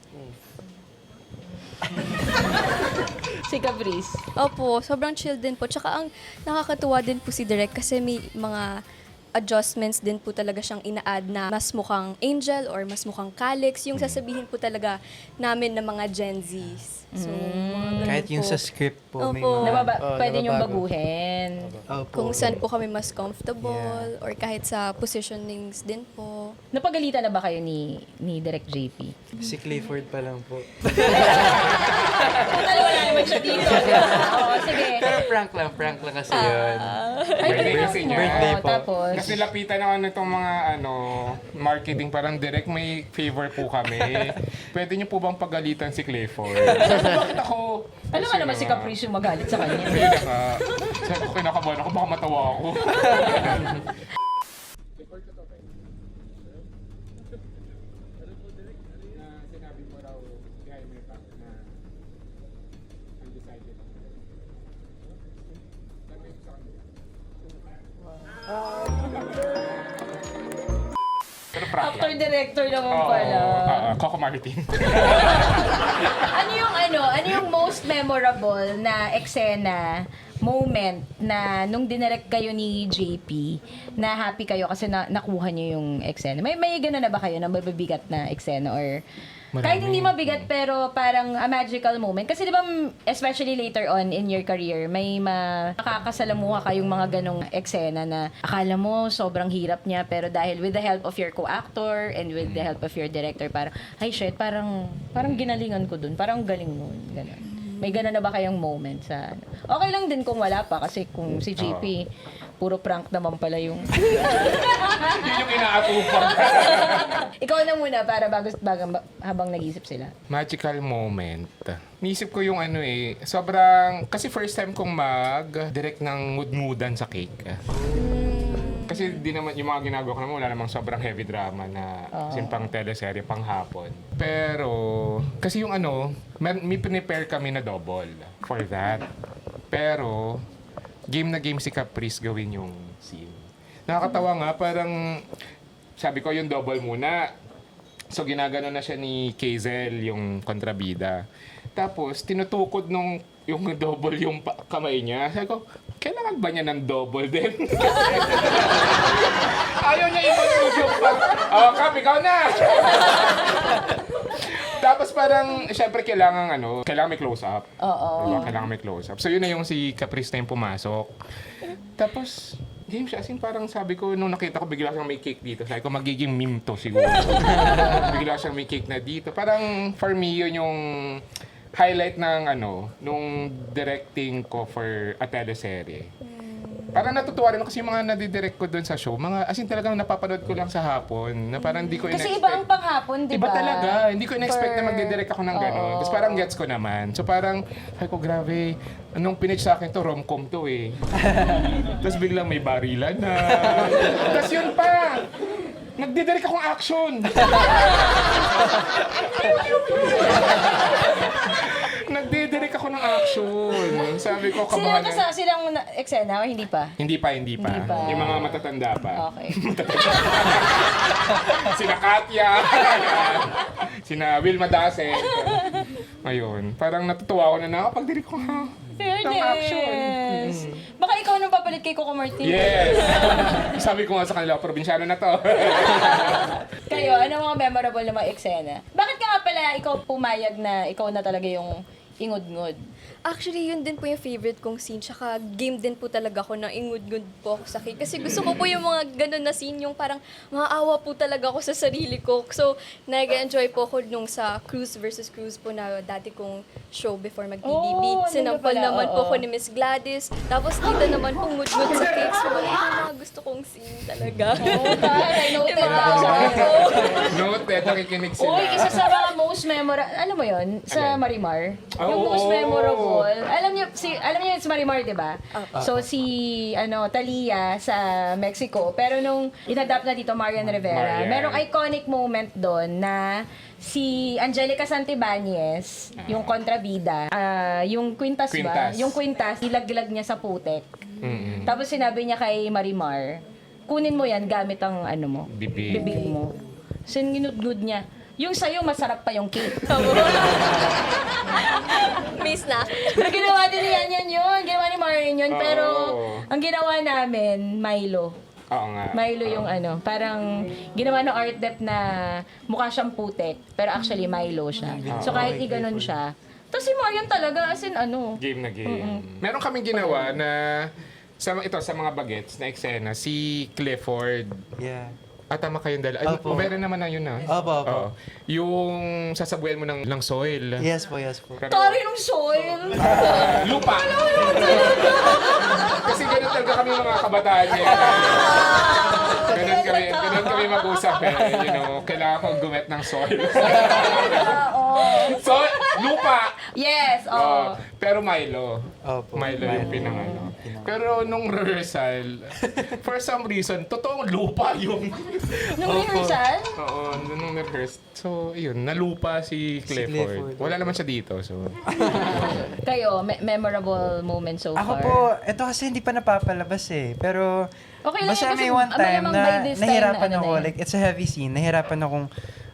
[SPEAKER 4] Si Caprice.
[SPEAKER 7] Opo, sobrang chill din po. Tsaka ang nakakatuwa din po si Direk kasi may mga adjustments din po talaga siyang ina-add na mas mukhang Angel or mas mukhang Calix. Yung sasabihin po talaga namin ng mga Gen Zs. So, mga ganun
[SPEAKER 5] Kahit yung
[SPEAKER 7] po.
[SPEAKER 5] sa script po, may
[SPEAKER 7] Opo.
[SPEAKER 5] mga...
[SPEAKER 4] Pwede niyong
[SPEAKER 6] nababago.
[SPEAKER 4] baguhin.
[SPEAKER 5] Opo.
[SPEAKER 7] Kung saan po kami mas comfortable or kahit sa positionings din po.
[SPEAKER 4] Napagalitan na ba kayo ni Direk JP?
[SPEAKER 5] Si Clifford pa lang po.
[SPEAKER 4] Total, wala naman siya dito. Oo, sige.
[SPEAKER 5] Pero prank lang kasi yun.
[SPEAKER 4] Ay,
[SPEAKER 2] Birthday
[SPEAKER 4] prank
[SPEAKER 2] kasi
[SPEAKER 4] mo.
[SPEAKER 2] niya.
[SPEAKER 5] Birthday po.
[SPEAKER 4] Tapos,
[SPEAKER 2] Kasi lapitan ako nitong mga marketing parang direct may favor po kami. Pwede niyo po bang pagalitan si Clifford? Bakit ako?
[SPEAKER 4] ano nga naman si Caprice yung magalit sa kanya?
[SPEAKER 2] Ayun na ka. Sabi ko, kinakabahan ako, baka matawa ako. Pero prank
[SPEAKER 4] Actor
[SPEAKER 2] lang.
[SPEAKER 4] director naman
[SPEAKER 2] Oo,
[SPEAKER 4] pala.
[SPEAKER 2] Coco Martin.
[SPEAKER 4] Ano yung most memorable na eksena, moment na nung dinirect kayo ni JP na happy kayo kasi nakuha niyo yung eksena? May gano'n na ba kayo na mabibigat na eksena or kahit hindi mabigat pero parang a magical moment? Kasi di ba, especially later on in your career, may makakasalamuha kayong mga ganong eksena na akala mo sobrang hirap niya pero dahil with the help of your co-actor and with the help of your director, parang, ay shit, parang ginalingan ko dun. Parang galing nun. Ganon. May gano'n na ba kayong moment sa ano? Okay lang din kung wala pa kasi kung si JP, puro prank naman pala yung...
[SPEAKER 2] Yun yung inaatupag.
[SPEAKER 4] Ikaw na muna para bago habang nag-isip sila.
[SPEAKER 2] Magical moment. Niisip ko yung sobrang... Kasi first time kong mag-direct ng mood-moodan sa cake. Kasi di naman, yung mga ginagawa ko naman, wala namang sobrang heavy drama na simpang teleserye, pang hapon. Pero, kasi yung may prepare kami na double for that. Pero, game na game si Caprice gawin yung scene. Nakakatawa nga, parang, sabi ko yung double muna. So, ginagano na siya ni Kazel, yung kontrabida. Tapos, tinutukod yung double yung kamay niya. Sabi ko, kailangan ba niya ng double din? Ayaw niya i-contribute pa. Kap, ikaw na! Tapos parang, syempre kailangan may close-up.
[SPEAKER 4] Oo.
[SPEAKER 2] Diba? Kailangan may close-up. So yun na yung si Caprice na yung pumasok. Tapos, game siya. As in, parang sabi ko, nung nakita ko, bigla siyang may cake dito. Sabi ko, magiging meme to siguro. Bigla siyang may cake na dito. Parang, for me, yun yung highlight ng nung directing ko for a teleserye. Parang natutuwa rin ako kasi yung mga nadidirect ko doon sa show, as in talagang napapanood ko lang sa hapon, na parang hindi ko
[SPEAKER 4] Kasi
[SPEAKER 2] in-expect.
[SPEAKER 4] iba ang panghapon, di ba?
[SPEAKER 2] Iba talaga. Hindi ko in-expect na
[SPEAKER 4] For-
[SPEAKER 2] magdidirect ako ng gano'n. Tapos parang gets ko naman. So parang, ay ko, grabe. Anong pinage sa akin to, rom-com to eh. Tapos biglang may barilan na. Tapos yun pa. Nagdidirect akong action. ko
[SPEAKER 1] Sila
[SPEAKER 2] kabahan.
[SPEAKER 1] silang eksena o hindi pa?
[SPEAKER 2] Hindi pa.
[SPEAKER 1] Hindi pa.
[SPEAKER 2] Yung mga matatanda pa.
[SPEAKER 1] Okay.
[SPEAKER 2] Sina Katya, sina Wilma Dase. Ayun, parang natutuwa ko na nakapag-direct ko ha. Ng action.
[SPEAKER 1] Baka ikaw nung papalit kay Coco Martin.
[SPEAKER 2] Yes! Sabi ko nga sa kanila, probinsyano na to.
[SPEAKER 1] Kayo, ano mga memorable na mga eksena? Bakit ka nga pala ikaw pumayag na ikaw na talaga yung ingod-ngod?
[SPEAKER 7] Actually, yun din po yung favorite kong scene. Tsaka game din po talaga ako na ingud-ngud po ako sa cake. Kasi gusto ko po yung mga ganun na scene, yung parang maawa po talaga ako sa sarili ko. So, nag-enjoy po ako nung sa Cruise versus Cruise po na dati kong show before mag-BBB.
[SPEAKER 1] Oh,
[SPEAKER 7] Sinampal
[SPEAKER 1] pala,
[SPEAKER 7] naman
[SPEAKER 1] oo.
[SPEAKER 7] po ako ni Miss Gladys. Tapos dito naman po ngud-ngud sa cake. So, yun yung mga gusto kong scene talaga.
[SPEAKER 1] Taray, noted
[SPEAKER 7] Yung mga
[SPEAKER 1] lang.
[SPEAKER 7] ako.
[SPEAKER 2] Noted, nakikinig sila.
[SPEAKER 1] Uy, isa sa mga most memorable, alam mo yun, sa
[SPEAKER 2] Alin?
[SPEAKER 1] Marimar,
[SPEAKER 2] Ah,
[SPEAKER 1] yung
[SPEAKER 2] oo.
[SPEAKER 1] most memorable, alam niyo yun si Marimar, di ba? So si Talia sa Mexico, pero nung inadapt na dito Marian Rivera,
[SPEAKER 2] Marian.
[SPEAKER 1] merong iconic moment doon na si Angelica Santibanez, yung kontrabida, yung Quintas ba?
[SPEAKER 2] Quintas.
[SPEAKER 1] Yung Quintas, ilaglag niya sa putek.
[SPEAKER 2] Mm-mm.
[SPEAKER 1] Tapos sinabi niya kay Marimar, kunin mo yan gamit ang ano mo,
[SPEAKER 2] Bibig.
[SPEAKER 1] mo. Singinudgud niya. Yung sa'yo, masarap pa yung cake.
[SPEAKER 7] May snack.
[SPEAKER 1] Pero ginawa din ni Yan yun. Ginawa ni Marian yun.
[SPEAKER 2] Oo.
[SPEAKER 1] Pero ang ginawa namin, Milo.
[SPEAKER 2] Oo nga.
[SPEAKER 1] Milo yung ano, parang ginawa ng art dep na mukha siyang putek, pero actually Milo siya. So kahit i-ganon siya. Tapos si Marian talaga, as in ano.
[SPEAKER 2] Game na game. Meron kaming ginawa na sa mga bagets na eksena, si Clifford.
[SPEAKER 5] Yeah.
[SPEAKER 2] Tama kayong dala. Ay,
[SPEAKER 5] Opo.
[SPEAKER 2] meron naman na yun na.
[SPEAKER 5] Opo.
[SPEAKER 2] Oo. Yung sasabuyan mo ng soil.
[SPEAKER 5] Yes po.
[SPEAKER 1] Tari ng soil.
[SPEAKER 2] Lupa. Kasi ganun talaga kami mga kabataan niya. Ganun kami mag-usap eh. You know, kailangan kong gumit ng soil. So, lupa.
[SPEAKER 1] Yes,
[SPEAKER 2] Oh,
[SPEAKER 1] oh.
[SPEAKER 2] pero Milo.
[SPEAKER 5] Opo.
[SPEAKER 2] Milo yung pinangano. Pero nung rehearsal, for some reason, totoong lupa yung...
[SPEAKER 1] Nung rehearsal,
[SPEAKER 2] Oo, nung rehearse. So, yun, nalupa si Clifford.
[SPEAKER 5] Clifford.
[SPEAKER 2] Wala naman siya dito, so...
[SPEAKER 1] kayo, memorable moment so
[SPEAKER 5] Ako
[SPEAKER 1] far.
[SPEAKER 5] po, ito kasi hindi pa napapalabas eh. Pero,
[SPEAKER 1] Okay lang
[SPEAKER 5] basta
[SPEAKER 1] yan kasi
[SPEAKER 5] may one time
[SPEAKER 1] malamang by
[SPEAKER 5] na
[SPEAKER 1] this time
[SPEAKER 5] nahirapan
[SPEAKER 1] na ano
[SPEAKER 5] ako.
[SPEAKER 1] na yan.
[SPEAKER 5] Like, it's a heavy scene. Nahirapan akong,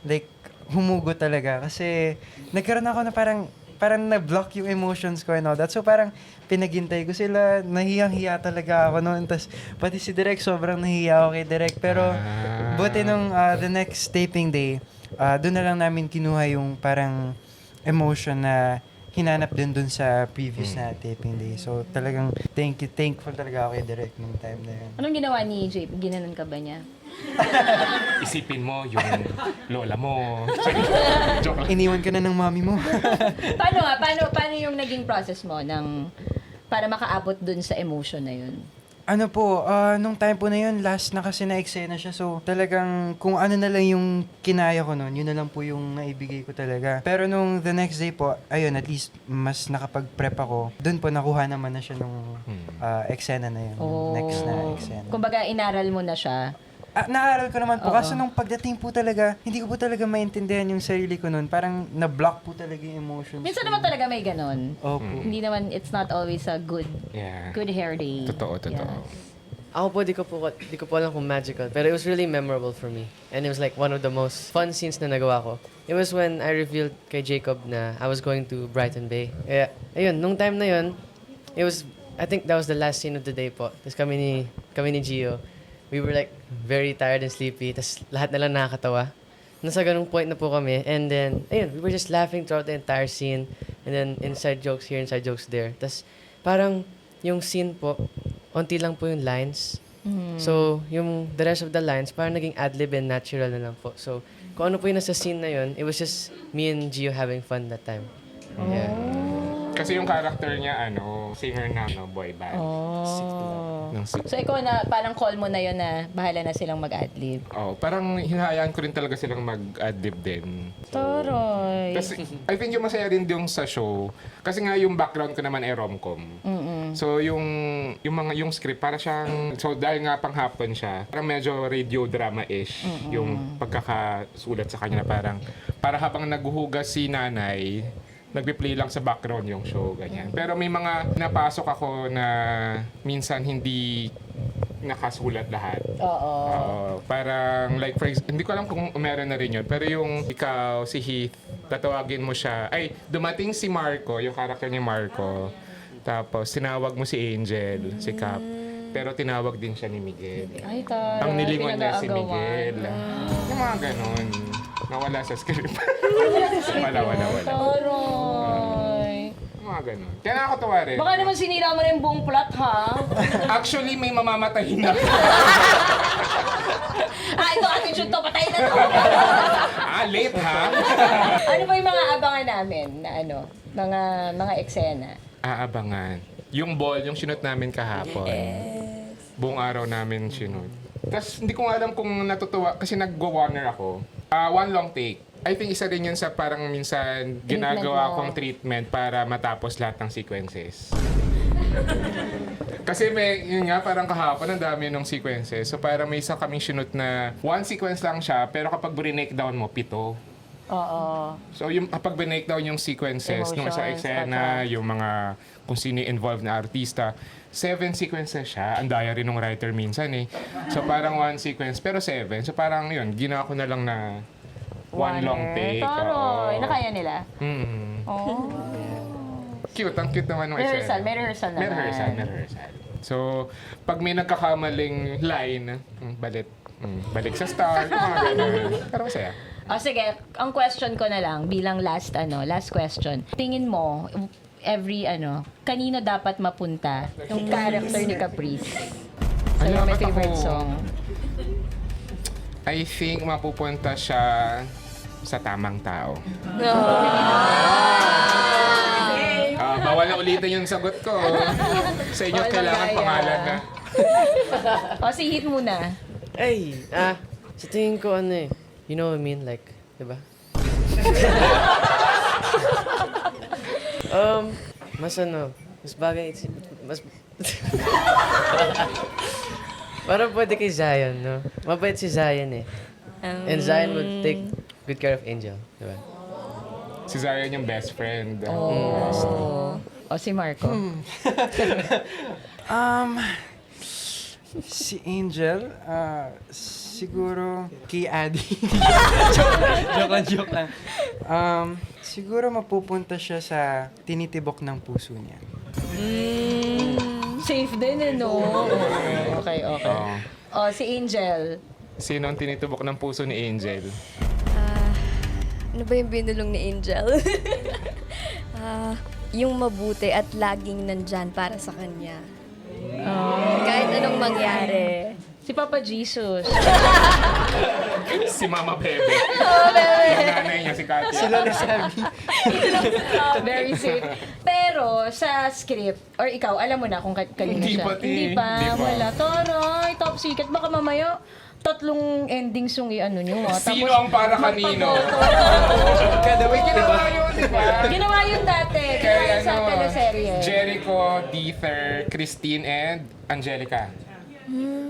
[SPEAKER 5] like, humugot talaga. Kasi, nagkaroon ako na parang na-block yung emotions ko and all that. So, parang pinaghintay ko sila. Nahiyang-hiya talaga ako noon. Tapos, pati si Direk, sobrang nahiya ako kay Direk. Pero, buti nung the next taping day, doon na lang namin kinuha yung parang emotion na hinanap din dun sa previous na taping day. So, talagang thankful talaga ako kay Direk nung time na yun.
[SPEAKER 1] Anong ginawa ni JP? Ginanon ka ba niya?
[SPEAKER 2] Isipin mo yung lola mo. Joke lang.
[SPEAKER 5] Iniwan ka na ng mami mo.
[SPEAKER 1] Paano yung naging process mo para makaabot dun sa emotion na yun?
[SPEAKER 5] Ano po, nung time po na yun, last na kasi na-eksena siya. So, talagang kung ano na lang yung kinaya ko nun, yun na lang po yung naibigay ko talaga. Pero nung the next day po, ayun, at least mas nakapag-prep ako. Doon po, nakuha naman na siya nung eksena na yun. Yung next na eksena.
[SPEAKER 1] Kumbaga, inaral mo na siya.
[SPEAKER 5] Naaral ko naman po.
[SPEAKER 1] Oo.
[SPEAKER 5] Kaso nung pagdating po talaga, hindi ko po talaga maintindihan yung sarili ko nun. Parang na-block po talaga yung emotions.
[SPEAKER 1] Minsan
[SPEAKER 5] ko.
[SPEAKER 1] naman talaga may ganon.
[SPEAKER 5] Opo.
[SPEAKER 1] Hindi naman, it's not always a good
[SPEAKER 2] Yeah.
[SPEAKER 1] hair day.
[SPEAKER 2] Totoo.
[SPEAKER 1] Yeah.
[SPEAKER 6] Ako po, di ko po alam kung magical, pero it was really memorable for me. And it was like one of the most fun scenes na nagawa ko. It was when I revealed kay Jacob na I was going to Brighton Bay. Kaya, ayun, nung time na yun, I think that was the last scene of the day po. Tapos kami ni Gio, we were like very tired and sleepy. Tapos lahat na lang nakakatawa. Nasa ganung point na po kami. And then, ayun, we were just laughing throughout the entire scene. And then, inside jokes here, inside jokes there. Tapos, parang, yung scene po, onti lang po yung lines. So, yung the rest of the lines, parang naging ad-lib and natural na lang po. So, kung ano po yung nasa scene na yun, it was just me and Gio having fun that time. Yeah.
[SPEAKER 2] Kasi yung character niya, singer na, boy band. Ng six.
[SPEAKER 1] So, ikaw na, parang call mo na yun na bahala na silang mag-adlib.
[SPEAKER 2] Parang hinahayaan ko rin talaga silang mag-adlib din.
[SPEAKER 1] Toroy.
[SPEAKER 2] Kasi, I think yung masaya rin yung sa show, kasi nga yung background ko naman ay romcom. So, yung script, para siyang, so dahil nga panghapon siya, parang medyo radio drama-ish yung pagkakasulat sa kanya na para habang naghuhugas si nanay, nagpi-play lang sa background yung show, ganyan. Pero may mga napasok ako na minsan hindi nakasulat lahat.
[SPEAKER 1] Oo.
[SPEAKER 2] Parang like hindi ko alam kung meron na rin yun, pero yung ikaw, si Heath, tatawagin mo siya. Ay, dumating si Marco, yung character ni Marco. Tapos tinawag mo si Angel, si Cap. Pero tinawag din siya ni Miguel.
[SPEAKER 1] Ay, taray.
[SPEAKER 2] Ang nilingon niya si
[SPEAKER 1] pinag-aagawan.
[SPEAKER 2] Miguel. Yung mga ganon. Nawala sa script. wala.
[SPEAKER 1] Taray.
[SPEAKER 2] Yung mga ganon. Kaya nakakatawa rin.
[SPEAKER 1] Baka naman sinira mo na yung buong plot, ha?
[SPEAKER 2] Actually, may mamamatay na.
[SPEAKER 1] Ito attitude to, patay na to.
[SPEAKER 2] Late ha?
[SPEAKER 1] Ano ba yung mga abangan namin na mga eksena?
[SPEAKER 2] Aabangan. Yung ball, yung sinut namin kahapon. Buong araw namin sinut. Tapos hindi ko nga alam kung natutuwa kasi nag-go-warner ako. One long take. I think isa rin yun sa parang minsan ginagawa
[SPEAKER 1] mo.
[SPEAKER 2] kong treatment para matapos lahat ng sequences. Kasi yun nga, parang kahapon ang dami ng sequences. So parang may isa kaming sinut na one sequence lang siya, pero kapag break down mo, 7.
[SPEAKER 1] Oo.
[SPEAKER 2] So yung kapag binake down yung sequences nung sa
[SPEAKER 1] Emotions,
[SPEAKER 2] eksena, yung mga kung sino yung involved na artista, 7 sequences siya. Ang daya rin ng writer minsan eh. So parang one sequence, pero 7. So parang yun, ginawa ko na lang na one long take.
[SPEAKER 1] Taray.
[SPEAKER 2] Oo.
[SPEAKER 1] Nakaya nila? Oh.
[SPEAKER 2] Cute, ang cute naman ng eksena.
[SPEAKER 1] May rehearsal naman.
[SPEAKER 2] May rehearsal. So, pag may nagkakamaling line, balik sa start, mga ganun. Pero masaya.
[SPEAKER 1] O sige, ang question ko na lang bilang last question. Tingin mo, kanino dapat mapunta yung character ni Caprice? Sa'yo
[SPEAKER 2] Ano,
[SPEAKER 1] may
[SPEAKER 2] ba't
[SPEAKER 1] favorite
[SPEAKER 2] ako?
[SPEAKER 1] song?
[SPEAKER 2] I think mapupunta siya sa tamang tao. Bawal na ulitin yung sagot ko. Sa inyo
[SPEAKER 1] Walang
[SPEAKER 2] kailangan
[SPEAKER 1] gaya.
[SPEAKER 2] pangalan na.
[SPEAKER 1] O si Hit muna.
[SPEAKER 6] Ay, sa tingin ko you know what I mean? Like, diba? Mas bagay, mas... Parang pwede kay Zion, no? Mabait si Zion eh. And Zion would take good care of Angel, diba?
[SPEAKER 2] Si Zion yung best friend.
[SPEAKER 1] O si Marco.
[SPEAKER 5] Si Angel, siguro kay Adi. joke lang. Siguro mapupunta siya sa tinitibok ng puso niya.
[SPEAKER 1] Safe din no? Okay.
[SPEAKER 2] Oo.
[SPEAKER 1] O si Angel.
[SPEAKER 2] Sino ang tinitubok ng puso ni Angel?
[SPEAKER 7] Ano ba yung binulong ni Angel? Yung mabuti at laging nandyan para sa kanya. Kahit anong mangyari.
[SPEAKER 1] Si Papa Jesus.
[SPEAKER 2] Si Mama Bebe. Yung nanay niya, si Katia.
[SPEAKER 5] Sila na sabi.
[SPEAKER 1] Very safe. Pero sa script, or ikaw, alam mo na kung kanino
[SPEAKER 2] Hindi
[SPEAKER 1] siya.
[SPEAKER 2] pa,
[SPEAKER 1] Hindi pa.
[SPEAKER 2] Hindi pa.
[SPEAKER 1] Wala. Taray, top secret. Baka mamaya, 3 endings yung nyo.
[SPEAKER 2] Sino ang para kanino?
[SPEAKER 5] Kada week,
[SPEAKER 2] Ginawa yun, di ba?
[SPEAKER 1] Ginawa yun dati. Ginawa yun sa teleserye.
[SPEAKER 2] Jericho, Deether, Christine, and Angelica.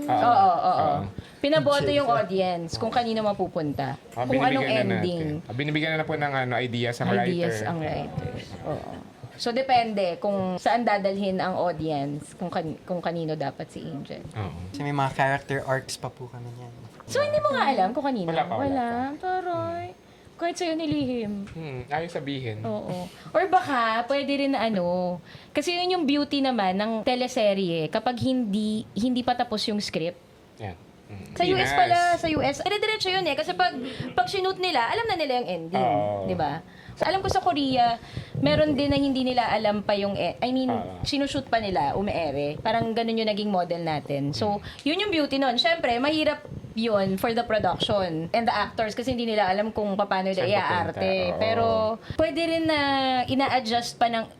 [SPEAKER 1] Oo. Pinaboto yung audience kung kanino mapupunta. Kung anong ending.
[SPEAKER 2] Binibigyan na po ng idea sa
[SPEAKER 1] Ideas
[SPEAKER 2] writer.
[SPEAKER 1] ang writers. Oo. So, depende kung saan dadalhin ang audience, kung kanino dapat si Angel.
[SPEAKER 2] Oo.
[SPEAKER 5] Kasi may mga character arcs pa po kami niyan.
[SPEAKER 1] So, hindi mo nga alam kung kanino?
[SPEAKER 2] Wala pa.
[SPEAKER 1] Taray. Kahit sa'yo nilihim.
[SPEAKER 2] Ayaw sabihin.
[SPEAKER 1] Oo. Or baka, pwede rin na kasi yun yung beauty naman ng teleserye kapag hindi pa tapos yung script.
[SPEAKER 2] Yan.
[SPEAKER 1] Sa US pala, sa US, dire-diretso yun kasi pag sinute nila, alam na nila yung ending.
[SPEAKER 2] Oo.
[SPEAKER 1] Di ba? So, alam ko sa Korea, meron din na hindi nila alam pa yung, sinushoot pa nila, umeere. Parang ganun yung naging model natin. So, yun yung beauty nun. Siyempre, mahirap yun for the production and the actors kasi hindi nila alam kung paano nila
[SPEAKER 2] Saan
[SPEAKER 1] iaarte.
[SPEAKER 2] papunta, oo.
[SPEAKER 1] Pero, pwede rin na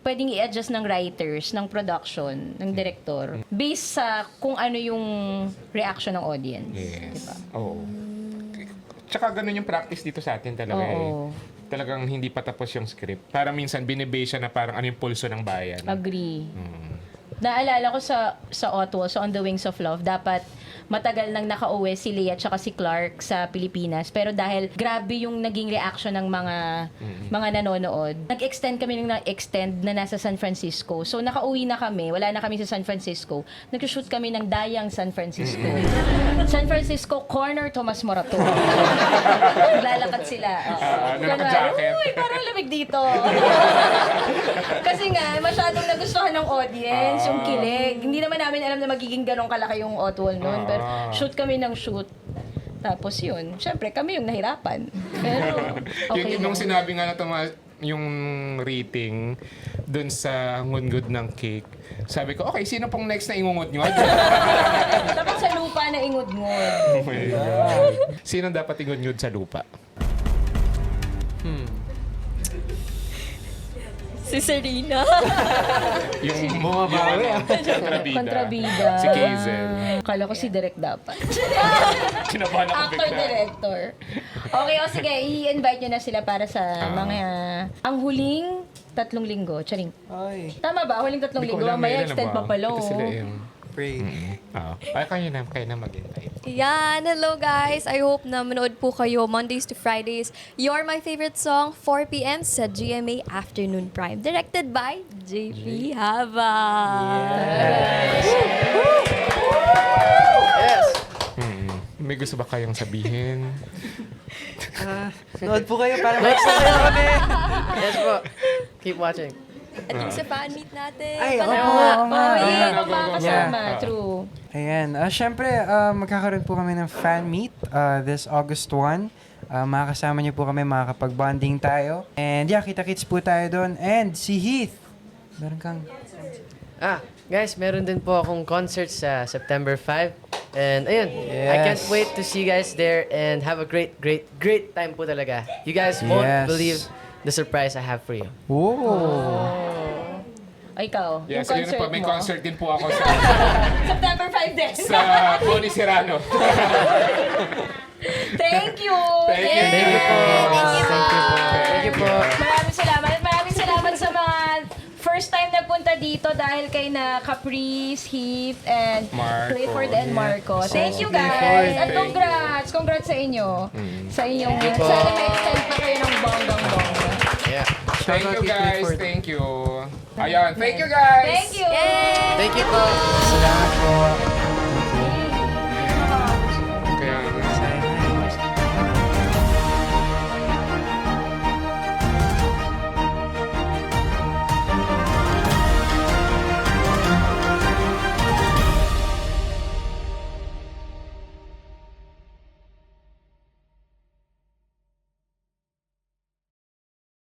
[SPEAKER 1] pwedeng i-adjust ng writers, ng production, ng director, based sa kung ano yung reaction ng audience.
[SPEAKER 2] Yes.
[SPEAKER 1] Diba?
[SPEAKER 2] Oo. Tsaka ganun yung practice dito sa atin talaga
[SPEAKER 1] Oo.
[SPEAKER 2] Talagang hindi pa tapos yung script. Parang minsan binibase siya na parang ano yung pulso ng bayan.
[SPEAKER 1] Agree. Naalala ko sa Otto, so On the Wings of Love, dapat matagal nang nakauwi si Lea at si Clark sa Pilipinas. Pero dahil grabe yung naging reaction ng mga nanonood, nag-extend kami ng nag-extend na nasa San Francisco. So nakauwi na kami, wala na kami sa San Francisco. Nag-shoot kami ng Dayang San Francisco. San Francisco Corner Tomas Morato. Naglalakad sila.
[SPEAKER 2] naka-jacket.
[SPEAKER 1] Uy, parang lamig dito. Kasi nga, masyadong nagustuhan ng audience, yung kilig. Hindi naman namin alam na magiging ganong kalaki yung Otwal noon. Pero shoot kami ng shoot. Tapos yun, syempre kami yung nahirapan. Pero okay
[SPEAKER 2] Nung
[SPEAKER 1] lang.
[SPEAKER 2] sinabi nga na yung rating dun sa ngungud ng cake, sabi ko, okay, sino pong next na ingungod nyo?
[SPEAKER 1] Dapat sa lupa na ingud-ngud.
[SPEAKER 2] Oh my God. Sino dapat ingungod sa lupa?
[SPEAKER 7] Si Serena.
[SPEAKER 2] Yung kontrabida.
[SPEAKER 1] Kontrabida.
[SPEAKER 2] Si Kazel.
[SPEAKER 1] Kala ko si Direk dapat.
[SPEAKER 2] Kinabahan ako bigla.
[SPEAKER 1] Actor-director. Okay, o sige, i-invite nyo na sila para sa mga... Ang huling 3 linggo. Charing.
[SPEAKER 5] Ay,
[SPEAKER 1] Tama ba? Huling 3 linggo. Mamaya extend pa pala.
[SPEAKER 2] Ito
[SPEAKER 1] oh.
[SPEAKER 2] sila yung...
[SPEAKER 5] pray.
[SPEAKER 2] Ay, kayo na mag-invite.
[SPEAKER 7] Yan, hello guys. I hope na manood po kayo Mondays to Fridays. You're My Favorite Song, 4 p.m. sa GMA Afternoon Prime. Directed by JP Hava.
[SPEAKER 2] May gusto ba kayong sabihin?
[SPEAKER 5] Nood po kayo para
[SPEAKER 6] Next na kayo kami! Yes po. Keep watching.
[SPEAKER 7] At yung sa fan meet natin.
[SPEAKER 5] Ay, oo
[SPEAKER 7] Panalo.
[SPEAKER 5] nga, oo nga.
[SPEAKER 1] Oh, yeah,
[SPEAKER 2] go, go, go.
[SPEAKER 1] makakasama.
[SPEAKER 2] Yeah.
[SPEAKER 1] True.
[SPEAKER 5] Ayan. Syempre, magkakaroon po kami ng fan meet this August 1. Makakasama niyo po kami, makakapag-bonding tayo. And yeah, kita-kits po tayo doon. And si Heath, meron kang...
[SPEAKER 6] Guys, meron din po akong concert sa September 5. And ayun, I can't
[SPEAKER 5] Yes.
[SPEAKER 6] wait to see you guys there and have a great time po talaga. You guys won't
[SPEAKER 5] Yes.
[SPEAKER 6] believe the surprise I have for you.
[SPEAKER 5] Whoa!
[SPEAKER 1] Ay, ikaw.
[SPEAKER 2] Yes,
[SPEAKER 1] yung
[SPEAKER 2] ayun
[SPEAKER 1] concert
[SPEAKER 2] pa. May
[SPEAKER 1] mo.
[SPEAKER 2] concert din po ako sa
[SPEAKER 1] September 5 din.
[SPEAKER 2] Bonnie Serrano.
[SPEAKER 1] Thank you.
[SPEAKER 2] Thank you.
[SPEAKER 6] Thank you po.
[SPEAKER 2] Thank you po.
[SPEAKER 1] Maraming salamat. Maraming salamat sa mga first time nagpunta dito dahil kay na Caprice, Heath, and
[SPEAKER 2] Marco.
[SPEAKER 1] Clifford and Marco. Thank you
[SPEAKER 5] Clifford.
[SPEAKER 1] guys. At
[SPEAKER 2] Thank
[SPEAKER 1] congrats. Congrats sa inyo. Sa inyong
[SPEAKER 6] you po.
[SPEAKER 1] sana may extend pa kayo ng bonggang-bongga.
[SPEAKER 6] Yeah.
[SPEAKER 2] Thank
[SPEAKER 5] Shout out
[SPEAKER 2] you
[SPEAKER 5] kay
[SPEAKER 2] guys.
[SPEAKER 5] Clifford.
[SPEAKER 2] Thank you. Ayan. Thank you guys.
[SPEAKER 1] Thank you.
[SPEAKER 6] Thank you po.
[SPEAKER 5] Salamat po.